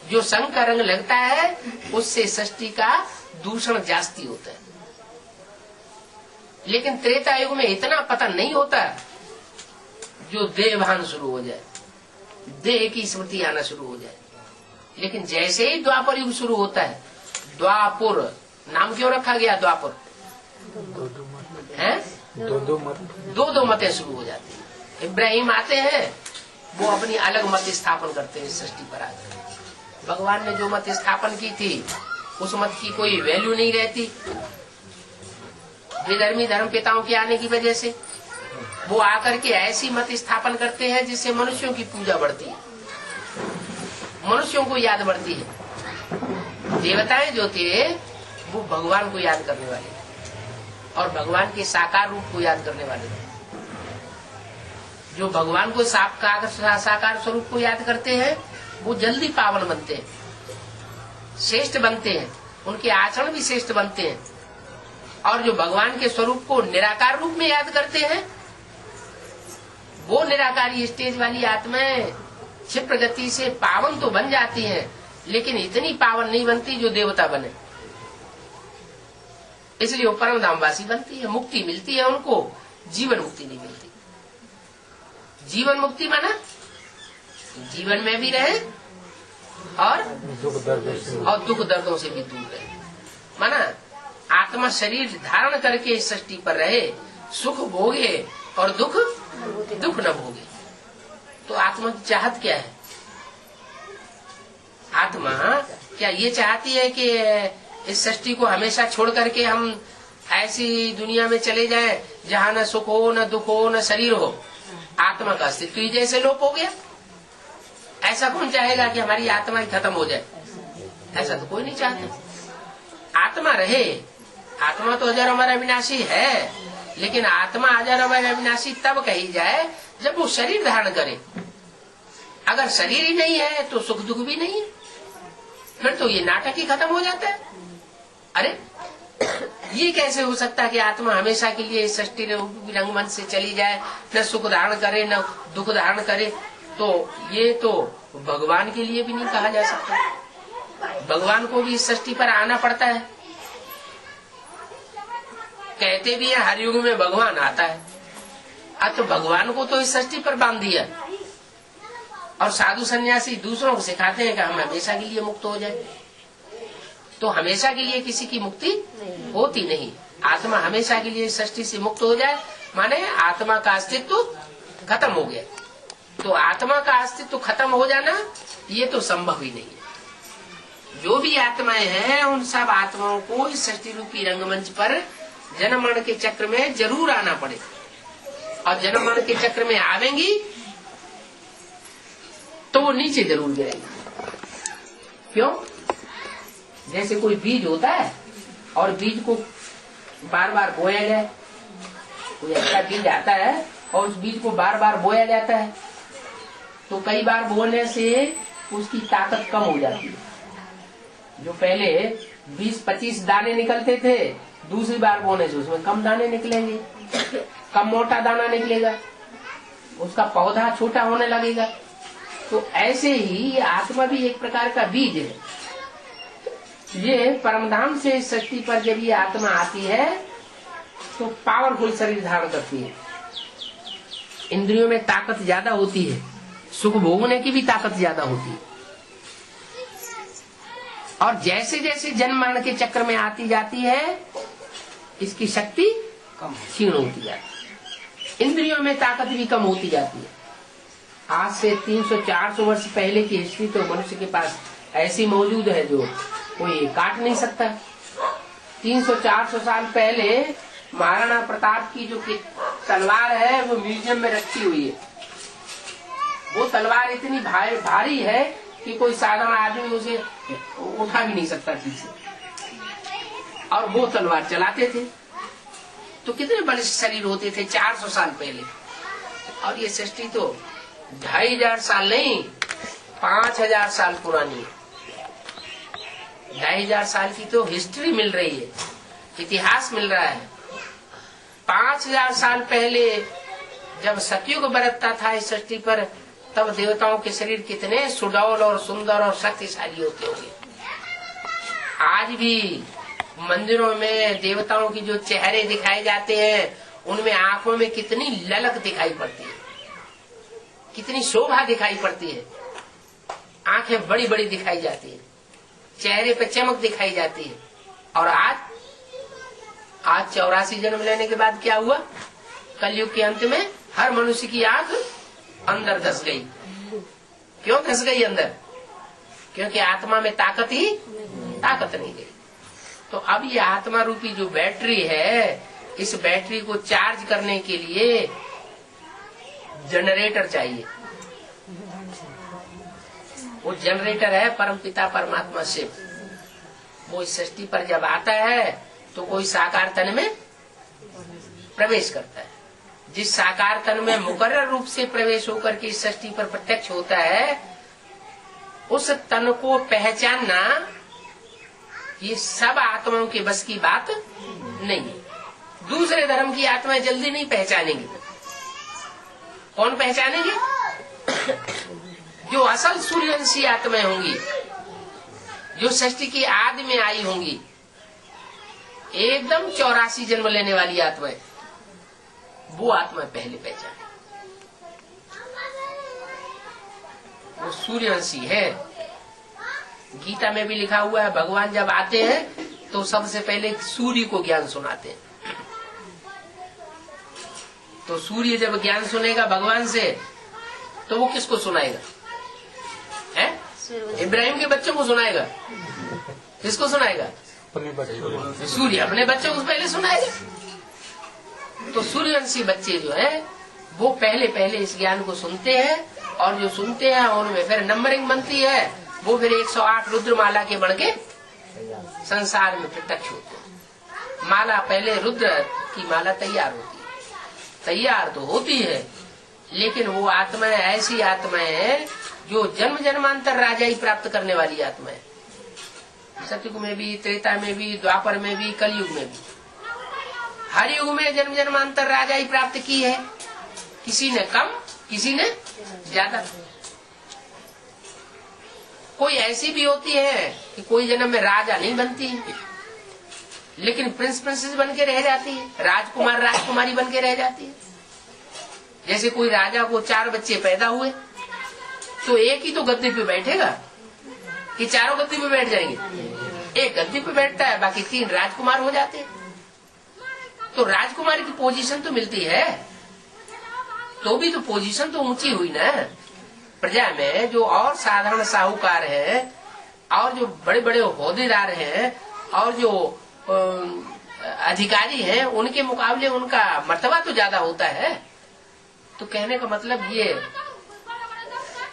जो संग का रंग लगता है उससे सृष्टि का दूषण जास्ती होता है। लेकिन त्रेता युग में इतना पता नहीं होता, जो देहभान शुरू हो जाए, देह की स्मृति आना शुरू हो जाए। लेकिन जैसे ही द्वापर युग शुरू होता है, द्वापुर नाम क्यों रखा गया? द्वापुर है, 2-2 मतें शुरू हो जाती है। इब्राहिम आते हैं, वो अपनी अलग मत स्थापन करते हैं इस सृष्टि पर आकर। भगवान ने जो मत स्थापन की थी उस मत की कोई वैल्यू नहीं रहती। विधर्मी धर्म पिताओं के आने की वजह से वो आकर के ऐसी मत स्थापन करते हैं जिससे मनुष्यों की पूजा बढ़ती है, मनुष्यों को याद बढ़ती है। देवताएं जो थे वो भगवान को याद करने वाले और भगवान के साकार रूप को याद करने वाले थे। जो भगवान को साकार स्वरूप को याद करते हैं वो जल्दी पावन बनते हैं, श्रेष्ठ बनते हैं, उनके आचरण भी श्रेष्ठ बनते हैं। और जो भगवान के स्वरूप को निराकार रूप में याद करते हैं, वो निराकारी स्टेज वाली आत्माएं क्षिप्र गति से पावन तो बन जाती हैं, लेकिन इतनी पावन नहीं बनती जो देवता बने। इसलिए वो परम धामवासी बनती है, मुक्ति मिलती है उनको, जीवन मुक्ति नहीं मिलती। जीवन मुक्ति माना जीवन में भी रहे और दुख दर्दों से भी दूर रहे। माना आत्मा शरीर धारण करके इस सृष्टि पर रहे, सुख भोगे और दुख न भोगे। तो आत्मा की चाहत क्या है? आत्मा क्या ये चाहती है कि इस सृष्टि को हमेशा छोड़ करके हम ऐसी दुनिया में चले जाएं जहाँ न सुख हो, न दुख हो, न शरीर हो? आत्मा का अस्तित्व ही जैसे लोप हो गया। ऐसा कौन चाहेगा कि हमारी आत्मा ही खत्म हो जाए? ऐसा तो कोई नहीं चाहता। आत्मा रहे, आत्मा तो अजर अमर अविनाशी है, लेकिन आत्मा अजर अमर अविनाशी तब कही जाए जब वो शरीर धारण करे। अगर शरीर ही नहीं है तो सुख दुख भी नहीं है, फिर तो ये नाटक ही खत्म हो जाता है। अरे ये कैसे हो सकता है कि आत्मा हमेशा के लिए सृष्टि रंगमंच से चली जाए, न सुख धारण करे न दुख धारण करे? तो ये तो भगवान के लिए भी नहीं कहा जा सकता। भगवान को भी इस सृष्टि पर आना पड़ता है। कहते भी है हर युग में भगवान आता है। अब तो भगवान को तो इस सृष्टि पर बांध दिया, और साधु सन्यासी दूसरों को सिखाते हैं कि हम हमेशा के लिए मुक्त हो जाए। तो हमेशा के लिए किसी की मुक्ति होती नहीं। आत्मा हमेशा के लिए सृष्टि से मुक्त हो जाए माने आत्मा का अस्तित्व खत्म हो गया। तो आत्मा का अस्तित्व खत्म हो जाना ये तो संभव ही नहीं है। जो भी आत्माएं हैं उन सब आत्माओं को इस सृष्टि रूपी रंगमंच पर जन्म मरण के चक्र में जरूर आना पड़े, और जन्म मरण के चक्र में आवेंगी तो वो नीचे जरूर गिरेगी। क्यों? जैसे कोई बीज होता है और बीज को बार बार बोया जाए, कोई अच्छा बीज आता है और उस बीज को बार बार बोया जाता है, तो कई बार बोने से उसकी ताकत कम हो जाती है। जो पहले 20-25 दाने निकलते थे, दूसरी बार बोने से उसमें कम दाने निकलेंगे, कम मोटा दाना निकलेगा, उसका पौधा छोटा होने लगेगा। तो ऐसे ही आत्मा भी एक प्रकार का बीज है। ये परमधाम से इस सृष्टि पर जब ये आत्मा आती है तो पावरफुल शरीर धारण करती है। इंद्रियों में ताकत ज्यादा होती है, सुख भोगने की भी ताकत ज्यादा होती है। और जैसे जैसे जन्म मरण के चक्र में आती जाती है, इसकी शक्ति क्षीण होती जाती है, इंद्रियों में ताकत भी कम होती जाती है। आज से 300-400 वर्ष पहले की हिस्ट्री तो मनुष्य के पास ऐसी मौजूद है जो कोई काट नहीं सकता। 300-400 साल पहले महाराणा प्रताप की जो तलवार है वो म्यूजियम में रखी हुई है। वो तलवार इतनी भारी है कि कोई साधारण आदमी उसे उठा भी नहीं सकता ठीक से, और वो तलवार चलाते थे। तो कितने बड़े शरीर होते थे 400 साल पहले। और ये सृष्टि तो 2500 साल नहीं, 5000 साल पुरानी है। 2500 साल की तो हिस्ट्री मिल रही है, इतिहास मिल रहा है। 5000 साल पहले जब सतयुग बरतता था इस सृष्टि पर, तब देवताओं के शरीर कितने सुडौल और सुंदर और शक्तिशाली होते होंगे। आज भी मंदिरों में देवताओं की जो चेहरे दिखाए जाते हैं, उनमें आंखों में कितनी ललक दिखाई पड़ती है, कितनी शोभा दिखाई पड़ती है। आंखें बड़ी बड़ी दिखाई जाती है, चेहरे पे चमक दिखाई जाती है। और आज 84 जन्म लेने के बाद क्या हुआ? कलयुग के अंत में हर मनुष्य की आंख अंदर धस गई। क्यों धस गई अंदर? क्योंकि आत्मा में ताकत नहीं गई। तो अब ये आत्मा रूपी जो बैटरी है, इस बैटरी को चार्ज करने के लिए जनरेटर चाहिए। वो जनरेटर है परमपिता परमात्मा शिव। वो इस सृष्टि पर जब आता है तो कोई साकार तन में प्रवेश करता है। जिस साकार तन में मुकर्रर रूप से प्रवेश होकर के इस सृष्टि पर प्रत्यक्ष होता है, उस तन को पहचानना ये सब आत्माओं के बस की बात नहीं है। दूसरे धर्म की आत्माएं जल्दी नहीं पहचानेंगी। कौन पहचानेंगे? जो असल सूर्यवंशी आत्माएं होंगी, जो सृष्टि की आदि में आई होंगी, एकदम 84 जन्म लेने वाली आत्माएं, वो आत्मा पहले पहचाने। वो सूर्यवंशी है। गीता में भी लिखा हुआ है, भगवान जब आते हैं तो सबसे पहले सूर्य को ज्ञान सुनाते हैं। तो सूर्य जब ज्ञान सुनेगा भगवान से, तो वो किसको सुनाएगा? है? इब्राहिम के बच्चों को सुनाएगा। किसको सुनाएगा? सूर्य अपने बच्चों को पहले सुनाएगा। तो सूर्यवंशी बच्चे जो है वो पहले इस ज्ञान को सुनते हैं, और जो सुनते हैं उनमें फिर नंबरिंग बनती है। वो फिर 108 रुद्रमाला के बन के संसार में प्रत्यक्ष होते हैं। माला पहले रुद्र की माला तैयार होती है, तैयार तो होती है, लेकिन वो आत्माएं ऐसी आत्माएं हैं जो जन्म जन्मांतर राजाई प्राप्त करने वाली आत्माएं। सतयुग में भी, त्रेता में भी, द्वापर में भी, कलयुग में भी, हर युग में जन्म जन्मांतर राजाई प्राप्त की है। किसी ने कम, किसी ने ज्यादा। कोई ऐसी भी होती है कि कोई जन्म में राजा नहीं बनती, लेकिन प्रिंस प्रिंसेस बन के रह जाती है, राजकुमार राजकुमारी बन के रह जाती है। जैसे कोई राजा को 4 बच्चे पैदा हुए, तो एक ही तो गद्दी पे बैठेगा कि चारों गद्दी पे बैठ जाएंगे? एक गद्दी पे बैठता है, बाकी 3 राजकुमार हो जाते हैं। तो राजकुमारी की पोजीशन तो मिलती है, तो भी तो पोजीशन तो ऊंची हुई ना। प्रजा में जो और साधारण साहूकार है, और जो बड़े बड़े ओहदेदार हैं, और जो अधिकारी हैं, उनके मुकाबले उनका मर्तबा तो ज्यादा होता है। तो कहने का मतलब ये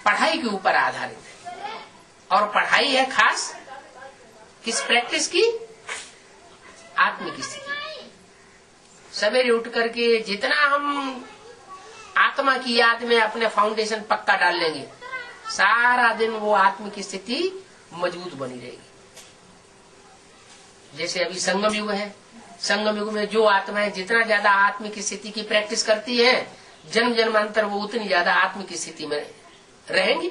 पढ़ाई के ऊपर आधारित है। और पढ़ाई है खास किस प्रैक्टिस की? आत्मिक स्थिति। सवेरे उठ करके जितना हम आत्मा की याद में अपने फाउंडेशन पक्का डाल लेंगे, सारा दिन वो आत्म की स्थिति मजबूत बनी रहेगी। जैसे अभी संगम युग है, संगम युग में जो आत्माएं जितना ज्यादा आत्म की स्थिति की प्रैक्टिस करती है, जन्म जन्मांतर वो उतनी ज्यादा आत्म की स्थिति में रहेंगी।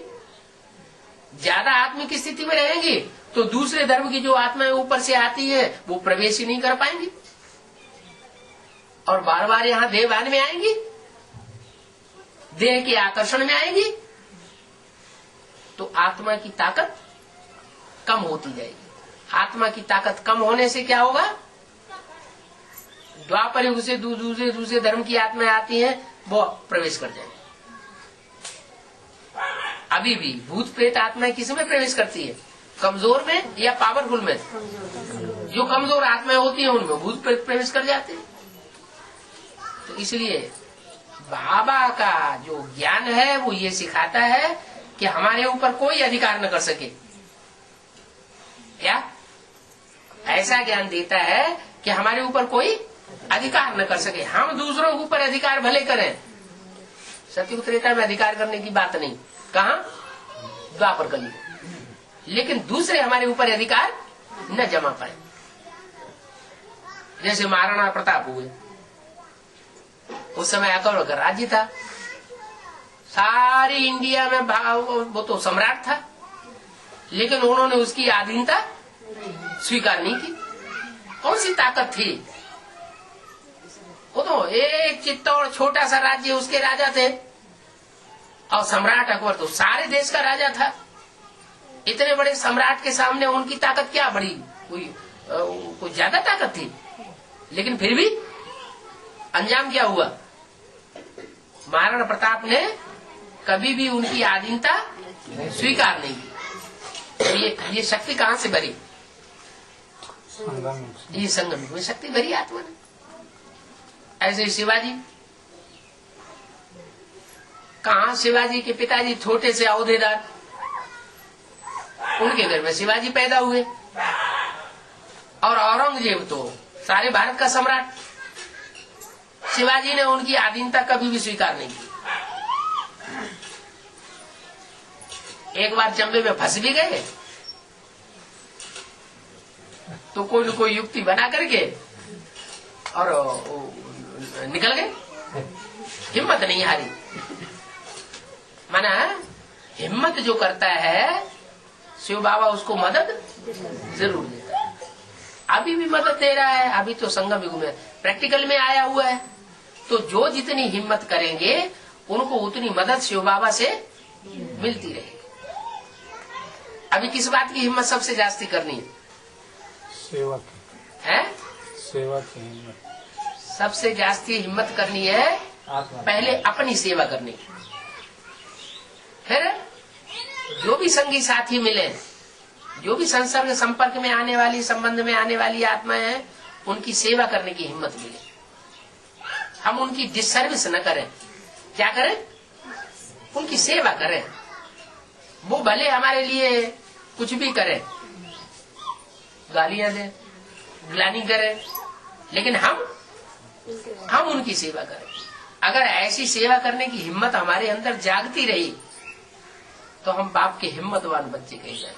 ज्यादा आत्म की स्थिति में रहेंगी तो दूसरे धर्म की जो आत्माएं ऊपर से आती है वो प्रवेश ही नहीं कर पाएंगी और बार बार यहाँ देहभान में आएंगी, देह के आकर्षण में आएंगी, तो आत्मा की ताकत कम होती जाएगी। आत्मा की ताकत कम होने से क्या होगा, द्वापर युग से दूसरे धर्म की आत्माएं आती हैं, वो प्रवेश कर जाएंगे। अभी भी भूत प्रेत आत्माएं किस में प्रवेश करती है, कमजोर में या पावरफुल में? जो कमजोर आत्माएं होती हैं उनमें भूत प्रेत प्रवेश कर जाते हैं। तो इसलिए बाबा का जो ज्ञान है वो ये सिखाता है कि हमारे ऊपर कोई अधिकार न कर सके। क्या ऐसा ज्ञान देता है कि हमारे ऊपर कोई अधिकार न कर सके। हम दूसरों के ऊपर अधिकार भले करें, सतयुग त्रेता में अधिकार करने की बात नहीं, कहा द्वापर कली, लेकिन दूसरे हमारे ऊपर अधिकार न जमा पाए। जैसे महाराणा प्रताप हुए, उस समय अकबर का राज्य था, सारी इंडिया में वो तो सम्राट था, लेकिन उन्होंने उसकी अधीनता स्वीकार नहीं की। कौन सी ताकत थी? वो तो एक चित्तौड़ छोटा सा राज्य, उसके राजा थे, और सम्राट अकबर तो सारे देश का राजा था। इतने बड़े सम्राट के सामने उनकी ताकत क्या बड़ी, कोई ज्यादा ताकत थी? लेकिन फिर भी अंजाम क्या हुआ, महाराणा प्रताप ने कभी भी उनकी अधीनता स्वीकार नहीं की। तो ये शक्ति कहाँ से भरी? ये संगम में शक्ति भरी आत्मा ने। ऐसे शिवाजी, कहा शिवाजी के पिताजी छोटे से औहदेदार, उनके घर में शिवाजी पैदा हुए, और औरंगजेब तो सारे भारत का सम्राट। शिवाजी ने उनकी अधीनता कभी भी स्वीकार नहीं की। एक बार चंबे में फंस भी गए तो कोई न कोई युक्ति बना करके और निकल गए, हिम्मत नहीं हारी। माना हिम्मत जो करता है शिव बाबा उसको मदद जरूर देता है। अभी भी मदद दे रहा है, अभी तो संगम युग में प्रैक्टिकल में आया हुआ है। तो जो जितनी हिम्मत करेंगे उनको उतनी मदद शिव बाबा से मिलती रहेगी। अभी किस बात की हिम्मत सबसे जास्ती करनी है? सेवा की है, सेवा की हिम्मत सबसे जास्ती हिम्मत करनी है। पहले अपनी सेवा करनी, फिर जो भी संगी साथी मिले, जो भी संसर्ग संपर्क में आने वाली, संबंध में आने वाली आत्माएं हैं, उनकी सेवा करने की हिम्मत मिले। हम उनकी डिसर्विस न करें। क्या करें? उनकी सेवा करें। वो भले हमारे लिए कुछ भी करें, गालियां दें, ग्लानि करें, लेकिन हम उनकी सेवा करें। अगर ऐसी सेवा करने की हिम्मत हमारे अंदर जागती रही तो हम बाप के हिम्मतवान बच्चे कहे जाए।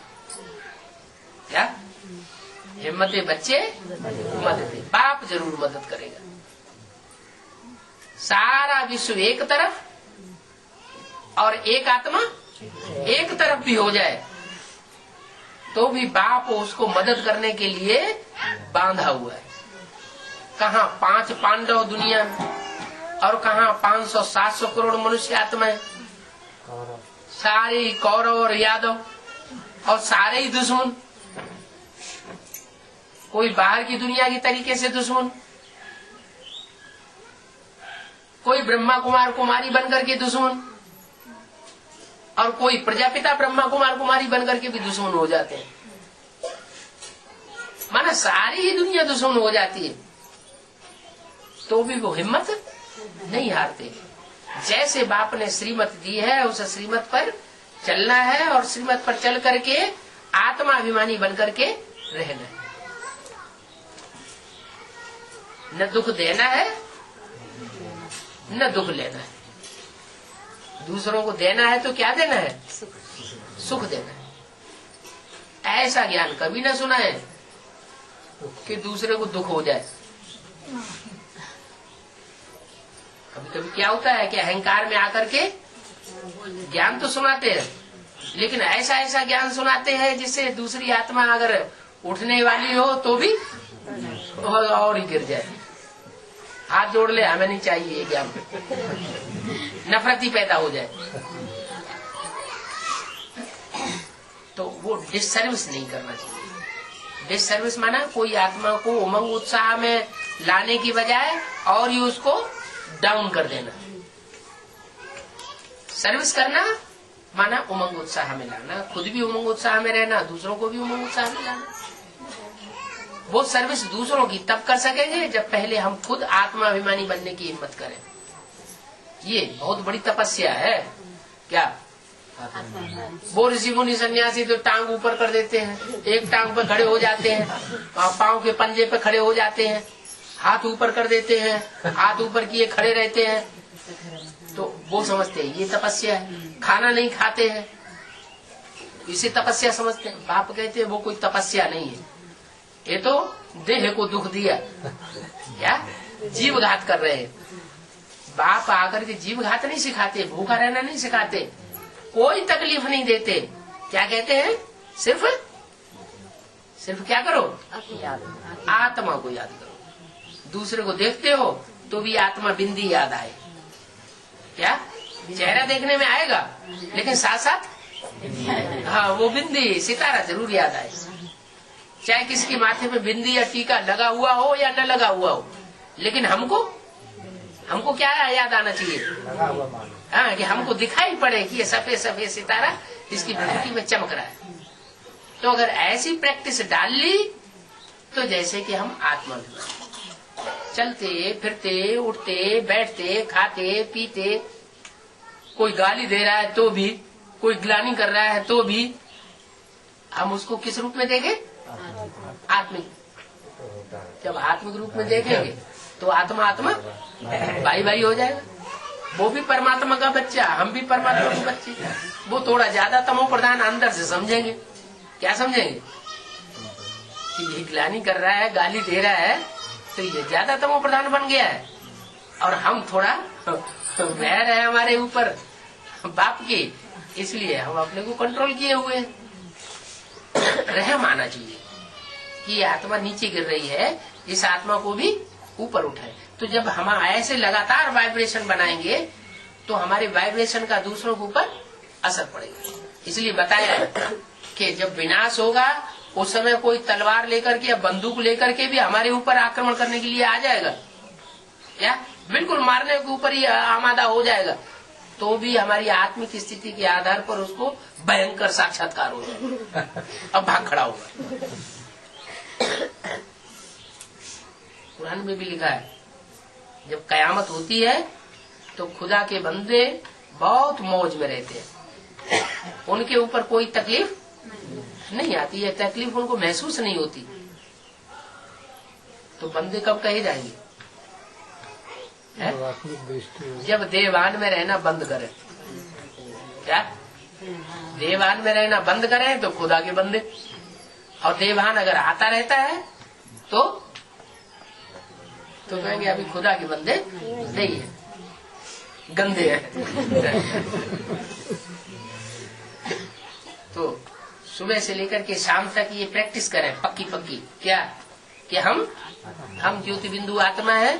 क्या हिम्मते बच्चे मदद, बाप जरूर मदद करेगा। सारा विश्व एक तरफ और एक आत्मा एक तरफ भी हो जाए तो भी बाप उसको मदद करने के लिए बांधा हुआ है। कहाँ 5 पांडव दुनिया में और कहाँ 500-700 करोड़ मनुष्य आत्माएं, सारे कौरव और यादव और सारे ही दुश्मन। कोई बाहर की दुनिया की तरीके से दुश्मन, कोई ब्रह्मा कुमार कुमारी बनकर के दुश्मन, और कोई प्रजापिता ब्रह्मा कुमार कुमारी बनकर के भी दुश्मन हो जाते हैं। माना सारी ही दुनिया दुश्मन हो जाती है तो भी वो हिम्मत नहीं हारते। जैसे बाप ने श्रीमत दी है उस श्रीमत पर चलना है और श्रीमत पर चल करके आत्माभिमानी बनकर के रहना है। न दुख देना है न दुख लेना है। दूसरों को देना है तो क्या देना है? सुख देना है। ऐसा ज्ञान कभी ना सुना है कि दूसरे को दुख हो जाए। कभी कभी क्या होता है कि अहंकार में आकर के ज्ञान तो सुनाते हैं, लेकिन ऐसा ऐसा ज्ञान सुनाते हैं जिससे दूसरी आत्मा अगर उठने वाली हो तो भी और ही गिर जाए, हाथ जोड़ ले, हमें नहीं चाहिए ये ज्ञान, नफरत ही पैदा हो जाए। तो वो डिससर्विस नहीं करना चाहिए। डिससर्विस माना कोई आत्मा को उमंग उत्साह में लाने की बजाय और ही उसको डाउन कर देना। सर्विस करना माना उमंग उत्साह में लाना, खुद भी उमंग उत्साह में रहना, दूसरों को भी उमंग उत्साह में लाना। वो सर्विस दूसरों की तब कर सकेंगे जब पहले हम खुद आत्माभिमानी बनने की हिम्मत करें। ये बहुत बड़ी तपस्या है। क्या वो ऋषि मुनि सन्यासी तो टांग ऊपर कर देते हैं, एक टांग पर खड़े हो जाते हैं, पांव के पंजे पे खड़े हो जाते हैं, हाथ ऊपर कर देते हैं, हाथ ऊपर किए खड़े रहते हैं, तो वो समझते हैं ये तपस्या है। खाना नहीं खाते हैं, इसे तपस्या समझते हैं। बाप कहते हैं वो कोई तपस्या नहीं है, ये तो देह को दुख दिया, क्या जीव घात कर रहे हैं। बाप आकर के जीव घात नहीं सिखाते, भूखा रहना नहीं सिखाते, कोई तकलीफ नहीं देते। क्या कहते हैं? सिर्फ क्या करो? आत्मा को याद करो। दूसरे को देखते हो तो भी आत्मा बिंदी याद आए। क्या चेहरा देखने में आएगा, लेकिन साथ साथ हाँ वो बिंदी सितारा जरूर याद आए। चाहे किसके माथे पे बिंदी या टीका लगा हुआ हो या न लगा हुआ हो, लेकिन हमको क्या याद आना चाहिए? हाँ, कि हमको दिखाई पड़े कि ये सफेद सफेद सितारा इसकी बिंदी में चमक रहा है। तो अगर ऐसी प्रैक्टिस डाल ली तो जैसे कि हम आत्मा में चलते फिरते उठते बैठते खाते पीते, कोई गाली दे रहा है तो भी, कोई ग्लानि कर रहा है तो भी हम उसको किस रूप में देखें? आत्मिक। जब आत्मिक रूप में देखेंगे तो आत्मा भाई भाई हो जाएगा। वो भी परमात्मा का बच्चा, हम भी परमात्मा के बच्चे। वो थोड़ा ज्यादा तमो प्रधान अंदर से समझेंगे। क्या समझेंगे? कि ये ग्लानि कर रहा है, गाली दे रहा है, तो ये ज्यादा तमो प्रधान बन गया है, और हम थोड़ा महर है हमारे ऊपर बाप की, इसलिए हम अपने को कंट्रोल किए हुए हैं। रहम आना चाहिए कि आत्मा नीचे गिर रही है, इस आत्मा को भी ऊपर उठाए। तो जब हम ऐसे लगातार वाइब्रेशन बनाएंगे तो हमारे वाइब्रेशन का दूसरों के ऊपर असर पड़ेगा। इसलिए बताया कि जब विनाश होगा उस समय कोई तलवार लेकर के या बंदूक लेकर के भी हमारे ऊपर आक्रमण करने के लिए आ जाएगा, क्या बिल्कुल मारने के ऊपर ही आमादा हो जाएगा, तो भी हमारी आत्मिक स्थिति के आधार पर उसको भयंकर साक्षात्कार हो जाएगा, अब भाग खड़ा होगा। कुरान में भी लिखा है जब कयामत होती है तो खुदा के बंदे बहुत मौज में रहते हैं, उनके ऊपर कोई तकलीफ नहीं आती है, तकलीफ उनको महसूस नहीं होती। तो बंदे कब कहे जाएंगे? जब देवान में रहना बंद करें। क्या देवान में रहना बंद करें तो खुदा के बंदे, और देवान अगर आता रहता है तो कहेंगे अभी खुदा के बंदे नहीं है, गंदे हैं। तो सुबह से लेकर के शाम तक ये प्रैक्टिस करें पक्की पक्की। क्या कि हम ज्योति बिंदु आत्मा है,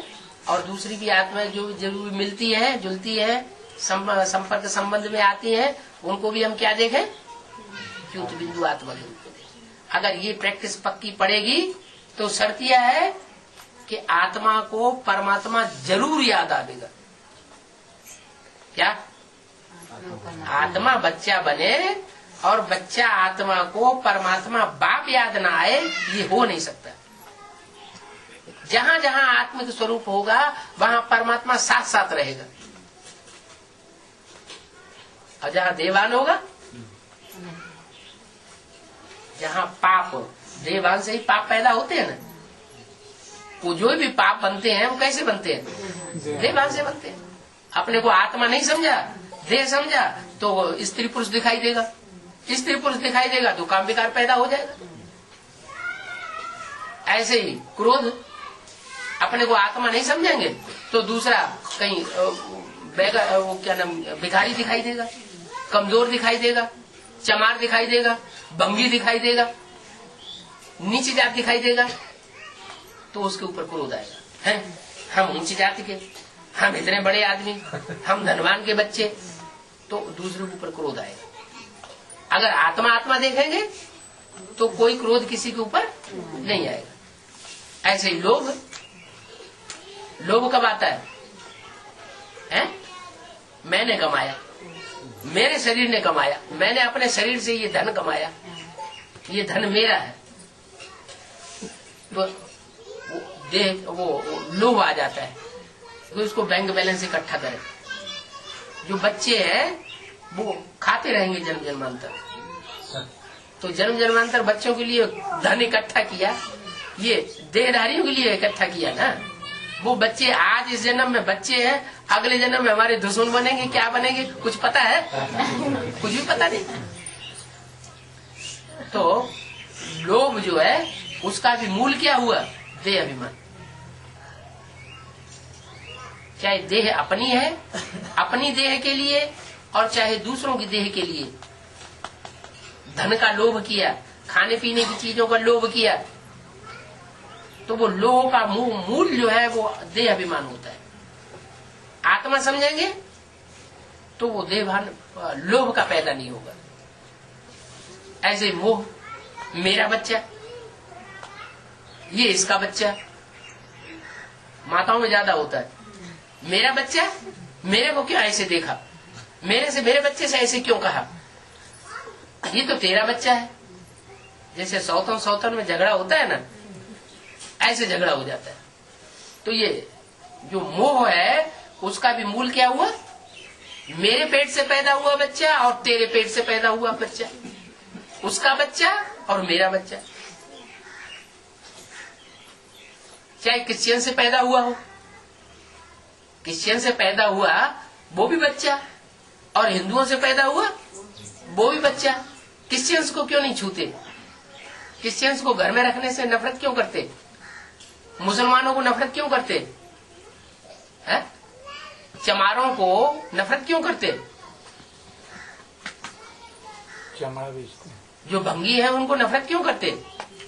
और दूसरी भी आत्माएं जो जरूर मिलती है जुलती है संपर्क संबंध में आती है, उनको भी हम क्या देखें? ज्योति बिंदु आत्मा के रूप में देखें। अगर ये प्रैक्टिस पक्की पड़ेगी तो शर्त यह है कि आत्मा को परमात्मा जरूर याद आएगा। क्या आत्मा बच्चा बने और बच्चा आत्मा को परमात्मा बाप याद ना आए, ये हो नहीं सकता। जहाँ जहाँ आत्मिक स्वरूप होगा वहाँ परमात्मा साथ साथ रहेगा, और जहाँ देवान होगा, जहाँ पाप हो, देवान से ही पाप पैदा होते हैं ना। वो जो भी पाप बनते हैं वो कैसे बनते हैं? देवान से बनते हैं। अपने को आत्मा नहीं समझा, देह समझा तो स्त्री पुरुष दिखाई देगा, स्त्री पुरुष दिखाई देगा तो काम विकार पैदा हो जाएगा। ऐसे ही क्रोध, अपने को आत्मा नहीं समझेंगे तो दूसरा कहीं वो क्या नाम भिखारी दिखाई देगा, कमजोर दिखाई देगा, चमार दिखाई देगा, भंगी दिखाई देगा, नीची जात दिखाई देगा, तो उसके ऊपर क्रोध आएगा। है हम ऊंची जाति के, हम इतने बड़े आदमी, हम धनवान के बच्चे, तो दूसरे के ऊपर क्रोध आएगा। अगर आत्मा आत्मा देखेंगे तो कोई क्रोध किसी के ऊपर नहीं आएगा। ऐसे ही लोभ, लोभ कब आता है? मैंने कमाया, मेरे शरीर ने कमाया, मैंने अपने शरीर से ये धन कमाया, ये धन मेरा है, तो देह वो लोभ आ जाता है, तो इसको बैंक बैलेंस इकट्ठा करें। जो बच्चे हैं वो खाते रहेंगे जन्म जन्मांतर, तो जन्म जन्मांतर बच्चों के लिए धन इकट्ठा किया, ये देहधारियों के लिए इकट्ठा किया ना। वो बच्चे आज इस जन्म में बच्चे हैं, अगले जन्म में हमारे दुश्मन बनेंगे, क्या बनेंगे कुछ पता है? कुछ भी पता नहीं। तो लोभ जो है उसका भी मूल क्या हुआ? देह अभिमान। चाहे देह अपनी है, अपनी देह के लिए, और चाहे दूसरों की देह के लिए धन का लोभ किया, खाने पीने की चीजों का लोभ किया, तो वो लोभ का मूल जो है वो देह अभिमान होता है। आत्मा समझेंगे तो वो देहभान लोभ का पैदा नहीं होगा। ऐसे मोह, मेरा बच्चा, ये इसका बच्चा, माताओं में ज्यादा होता है। मेरा बच्चा, मेरे को क्यों ऐसे देखा, मेरे से मेरे बच्चे से ऐसे क्यों कहा, ये तो तेरा बच्चा है। जैसे सौतन में झगड़ा होता है ना, ऐसे झगड़ा हो जाता है। तो ये जो मोह है उसका भी मूल क्या हुआ? मेरे पेट से पैदा हुआ बच्चा और तेरे पेट से पैदा हुआ बच्चा, उसका बच्चा और मेरा बच्चा। चाहे क्रिश्चियन से पैदा हुआ हो, क्रिश्चियन से पैदा हुआ वो भी बच्चा, और हिंदुओं से पैदा हुआ वो भी बच्चा। क्रिश्चियंस को क्यों नहीं छूते? क्रिश्चियंस को घर में रखने से नफरत क्यों करते? मुसलमानों को नफरत क्यों करते हैं? चमारों को नफरत क्यों करते? चमड़ा बेचते, जो भंगी है उनको नफरत क्यों करते?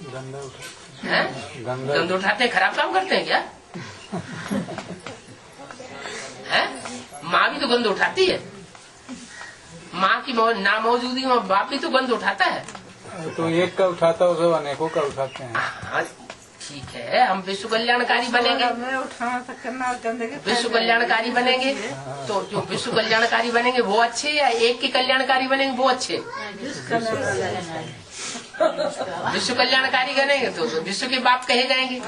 गंदा उठाते हैं, गंद उठाते हैं, खराब काम करते हैं क्या? हैं? माँ भी तो गंद उठाती है, माँ की ना मौजूदगी में बाप भी तो गंद उठाता है। तो एक का उठाता है, उसे अनेकों का उठाते हैं। हाँ ठीक है, हम विश्व कल्याणकारी बनेंगे, विश्व कल्याणकारी बनेंगे, तो जो विश्व कल्याणकारी बनेंगे वो अच्छे, या एक के कल्याणकारी बनेंगे वो अच्छे? विश्व कल्याणकारी बनेंगे तो विश्व के बाप कहे जाएंगे,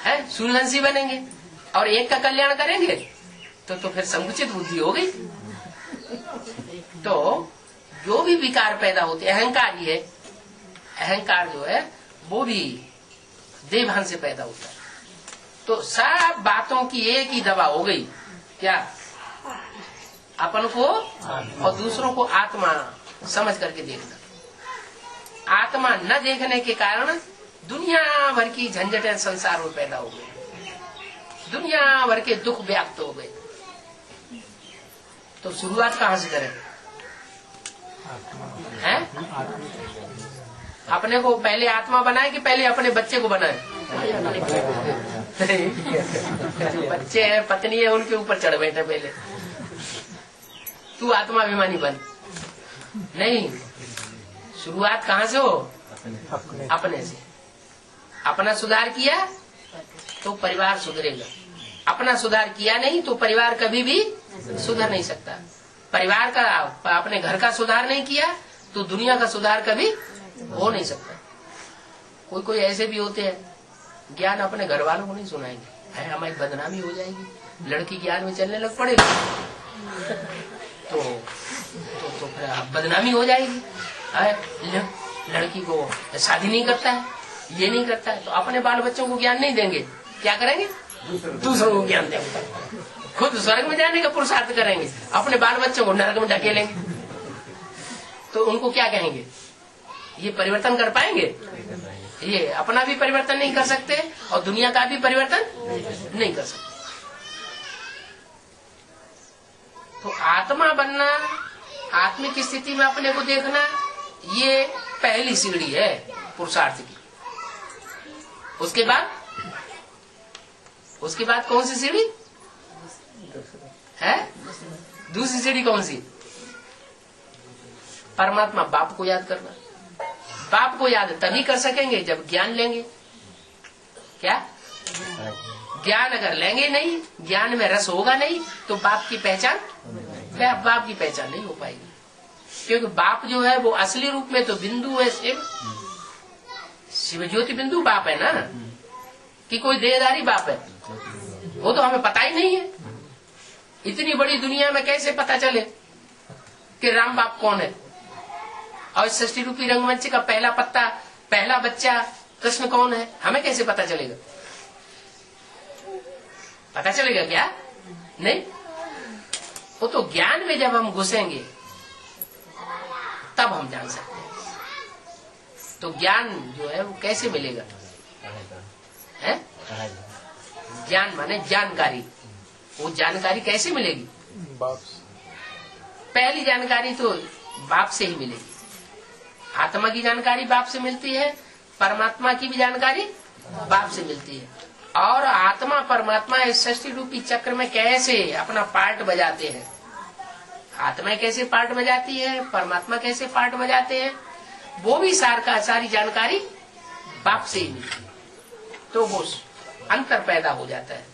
हैं, सूर्यवंशी बनेंगे, और एक का कल्याण करेंगे तो फिर संकुचित बुद्धि हो गई। तो जो भी विकार पैदा होते, अहंकार ही है, अहंकार जो है वो भी देवभान से पैदा होता है। तो सब बातों की एक ही दवा हो गई, क्या? अपन को और दूसरों को आत्मा समझ करके देखना। आत्मा न देखने के कारण दुनिया भर की झंझटें संसार में पैदा हो गई, दुनिया भर के दुख व्याप्त हो गए। तो शुरुआत कहाँ से करें? हैं? अपने को पहले आत्मा बनाए कि पहले अपने बच्चे को बनाए? जो बच्चे हैं, पत्नी है, उनके ऊपर चढ़ बैठे पहले। तू आत्माभिमानी बन। नहीं, शुरुआत कहाँ से हो? अपने से। अपना सुधार किया तो परिवार सुधरेगा, अपना सुधार किया नहीं तो परिवार कभी भी सुधर नहीं सकता। परिवार का, अपने घर का सुधार नहीं किया तो दुनिया का सुधार कभी हो नहीं सकता। कोई कोई ऐसे भी होते हैं ज्ञान अपने घर वालों को नहीं सुनाएंगे, है हमारी बदनामी हो जाएगी, लड़की ज्ञान में चलने लग पड़ेगी तो फिर बदनामी हो जाएगी। लड़की को शादी नहीं करता है, ये नहीं करता है, तो अपने बाल बच्चों को ज्ञान नहीं देंगे, क्या करेंगे? दूसरों को ज्ञान देंगे। खुद स्वर्ग में जाने का पुरुषार्थ करेंगे, अपने बाल बच्चों को नरक में ढकेलेंगे, तो उनको क्या कहेंगे? ये परिवर्तन कर पाएंगे? ये अपना भी परिवर्तन नहीं कर सकते और दुनिया का भी परिवर्तन नहीं कर सकते। तो आत्मा बनना, आत्मिक स्थिति में अपने को देखना, ये पहली सीढ़ी है पुरुषार्थ की। उसके बाद कौन सी सीढ़ी है? दूसरी सीढ़ी कौन सी? परमात्मा बाप को याद करना। बाप को याद तभी कर सकेंगे जब ज्ञान लेंगे। क्या ज्ञान अगर लेंगे नहीं, ज्ञान में रस होगा नहीं, तो बाप की पहचान नहीं हो पाएगी। क्योंकि बाप जो है वो असली रूप में तो बिंदु है, शिव ज्योति बिंदु बाप है ना, कि कोई देहधारी बाप है? वो तो हमें पता ही नहीं है। इतनी बड़ी दुनिया में कैसे पता चले कि राम बाप कौन है? और सृष्टि रूपी रंगमंच का पहला पत्ता, पहला बच्चा कृष्ण कौन है? हमें कैसे पता चलेगा? पता चलेगा क्या? नहीं। वो तो ज्ञान में जब हम घुसेंगे तब हम जान सकते हैं। तो ज्ञान जो है वो कैसे मिलेगा? है ज्ञान माने जानकारी। वो जानकारी कैसे मिलेगी? बाप से। पहली जानकारी तो बाप से ही मिलेगी। आत्मा की जानकारी बाप से मिलती है, परमात्मा की भी जानकारी बाप से मिलती है। और आत्मा परमात्मा इस सृष्टि रूपी चक्र में कैसे अपना पार्ट बजाते हैं, आत्मा कैसे पार्ट बजाती है, परमात्मा कैसे पार्ट बजाते हैं, वो भी सारी जानकारी बाप से ही मिलती है। तो वो अंतर पैदा हो जाता है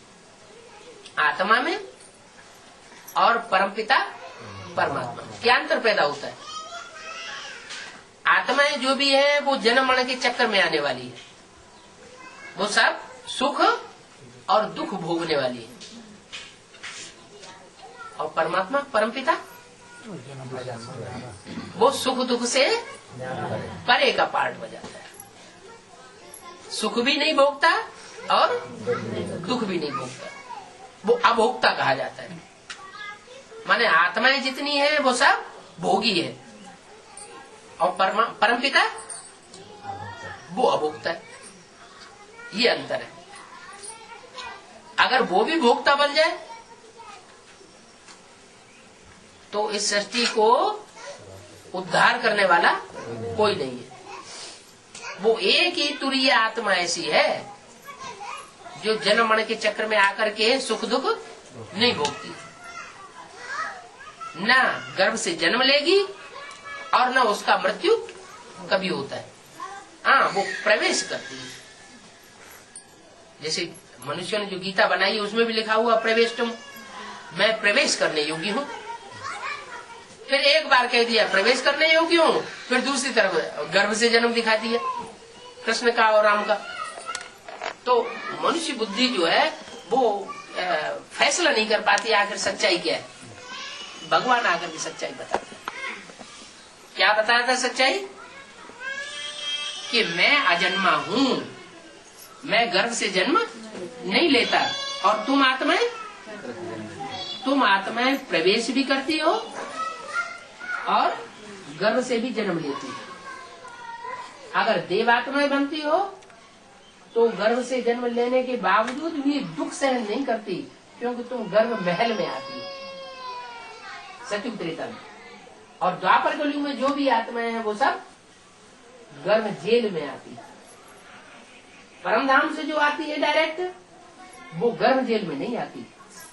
आत्मा में और परमपिता परमात्मा में। क्या अंतर पैदा होता है? आत्माएं जो भी है वो जन्म मरण के चक्कर में आने वाली है, वो सब सुख और दुख भोगने वाली है। और परमात्मा परमपिता वो सुख दुख से परे का पार्ट बजाता है। सुख भी नहीं भोगता और दुख भी नहीं भोगता, वो अभोक्ता कहा जाता है। माने आत्माएं जितनी है वो सब भोगी है और परमपिता वो अभोक्ता है। ये अंतर है। अगर वो भी भोक्ता बन जाए तो इस सृष्टि को उद्धार करने वाला कोई नहीं है। वो एक ही तुरीय आत्मा ऐसी है जो जन्म मरण के चक्र में आकर के सुख दुख नहीं भोगती, ना गर्भ से जन्म लेगी और ना उसका मृत्यु कभी होता है। हाँ, वो प्रवेश करती है। जैसे मनुष्य ने जो गीता बनाई है उसमें भी लिखा हुआ प्रवेश तुम, मैं प्रवेश करने योग्य हूँ। फिर एक बार कह दिया प्रवेश करने योग्य हूँ, फिर दूसरी तरफ गर्भ से जन्म दिखा दिया कृष्ण का और राम का। तो मनुष्य बुद्धि जो है वो फैसला नहीं कर पाती आखिर सच्चाई क्या है। भगवान आकर की सच्चाई बताते हैं। क्या बताया था सच्चाई? कि मैं अजन्मा हूँ, मैं गर्भ से जन्म नहीं लेता, और तुम आत्माएं प्रवेश भी करती हो और गर्भ से भी जन्म लेती हो। अगर देवात्माएं बनती हो तो गर्भ से जन्म लेने के बावजूद भी दुख सहन नहीं करती, क्योंकि तुम गर्भ महल में आती हो सतयुग त्रेता में। और द्वापर कलयुग में जो भी आत्माएं हैं वो सब गर्भ जेल में आती है। परम धाम से जो आती है डायरेक्ट, वो गर्भ जेल में नहीं आती,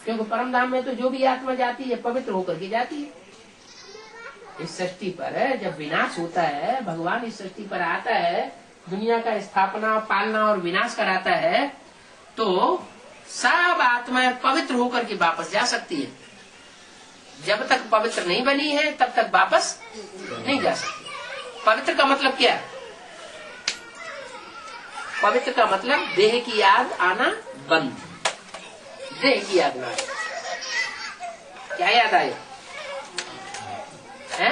क्योंकि परम धाम में तो जो भी आत्मा जाती है पवित्र होकर के जाती है। इस सृष्टि पर जब विनाश होता है, भगवान इस सृष्टि पर आता है, दुनिया का स्थापना पालना और विनाश कराता है, तो सब आत्माएं पवित्र होकर के वापस जा सकती है। जब तक पवित्र नहीं बनी है तब तक वापस नहीं जा सकती। पवित्र का मतलब क्या है? पवित्र का मतलब देह की याद आना बंद। देह की याद ना आए। क्या याद आए? है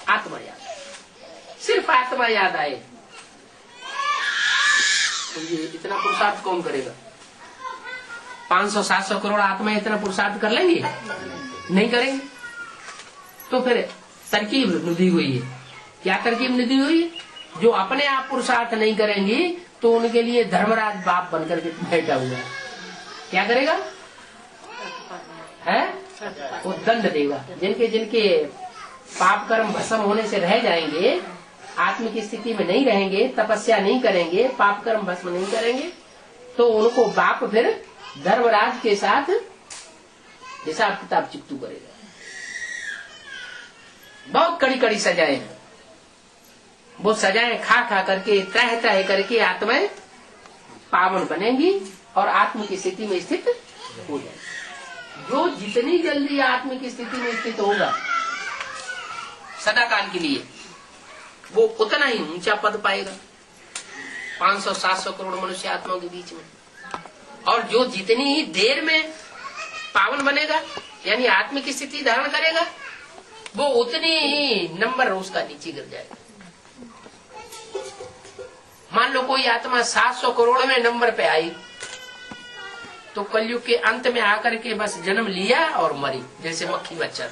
आत्मा याद। सिर्फ आत्मा याद आए तो ये इतना पुरुषार्थ कौन करेगा? 500-700 करोड़ आत्मा इतना पुरुषार्थ कर लेंगे? नहीं करेंगे। तो फिर तरकीब निधि हुई है। क्या तरकीब निधि हुई? जो अपने आप पुरुषार्थ नहीं करेंगी तो उनके लिए धर्मराज बाप बनकर के बैठा हुआ है। क्या करेगा? है वो दंड देगा। जिनके जिनके पाप कर्म भस्म होने से रह जाएंगे, आत्म की स्थिति में नहीं रहेंगे, तपस्या नहीं करेंगे, पाप कर्म भस्म नहीं करेंगे, तो उनको बाप फिर धर्मराज के साथ हिसाब किताब चिपटू करेगा। बहुत कड़ी कड़ी सजाएं हैं। वो सजाएं खा खा करके तह तह करके आत्माएं पावन बनेंगी और आत्म की स्थिति में स्थित हो जाएगी। जो जितनी जल्दी आत्म की स्थिति में स्थित होगा सदा काल के लिए, वो उतना ही ऊंचा पद पाएगा 500-700 करोड़ मनुष्य आत्माओं के बीच में। और जो जितनी ही देर में पावन बनेगा यानी आत्म की स्थिति धारण करेगा, वो उतनी ही नंबर उसका नीचे गिर जाएगा। मान लो कोई आत्मा 700 करोड़ में नंबर पे आई तो कलयुग के अंत में आकर के बस जन्म लिया और मरी, जैसे मक्खी मच्छर।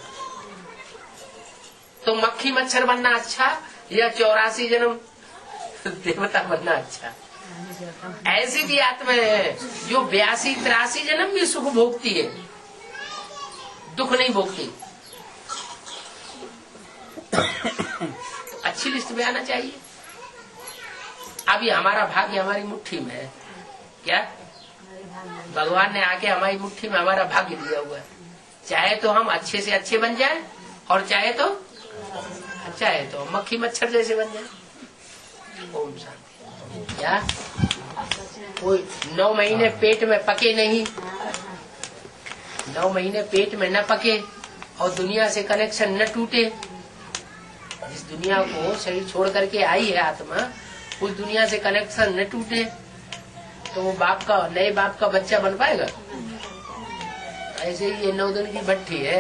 तो मक्खी मच्छर बनना अच्छा या 84 जन्म देवता बनना अच्छा? ऐसी भी आत्मा है जो 82-83 जन्म भी सुख भोगती है, दुख नहीं भोगती। अच्छी लिस्ट में आना चाहिए। अभी हमारा भाग्य हमारी मुट्ठी में है। क्या भगवान ने आके हमारी मुट्ठी में हमारा भाग्य दिया हुआ है। चाहे तो हम अच्छे से अच्छे बन जाएं और चाहे तो मक्खी मच्छर जैसे बन जाए। ओम शांति। क्या कोई 9 महीने पेट में पके नहीं, 9 महीने पेट में न पके और दुनिया से कनेक्शन न टूटे। जिस दुनिया को शरीर छोड़ करके आई है आत्मा, उस दुनिया से कनेक्शन न टूटे तो वो नए बाप का बच्चा बन पाएगा? ऐसे ही ये 9 दिन की भट्ठी है,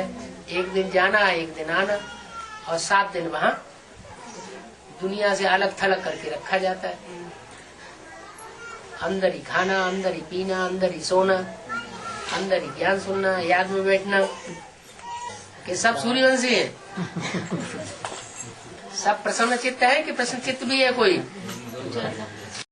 एक दिन जाना एक दिन आना और 7 दिन वहाँ दुनिया से अलग थलग करके रखा जाता है। अंदर ही खाना, अंदर ही पीना, अंदर ही सोना, अंदर ही ज्ञान सुनना, याद में बैठना। कि सब सूर्यवंशी है? सब प्रसन्न चित्त है कि प्रसन्न चित्त भी है कोई?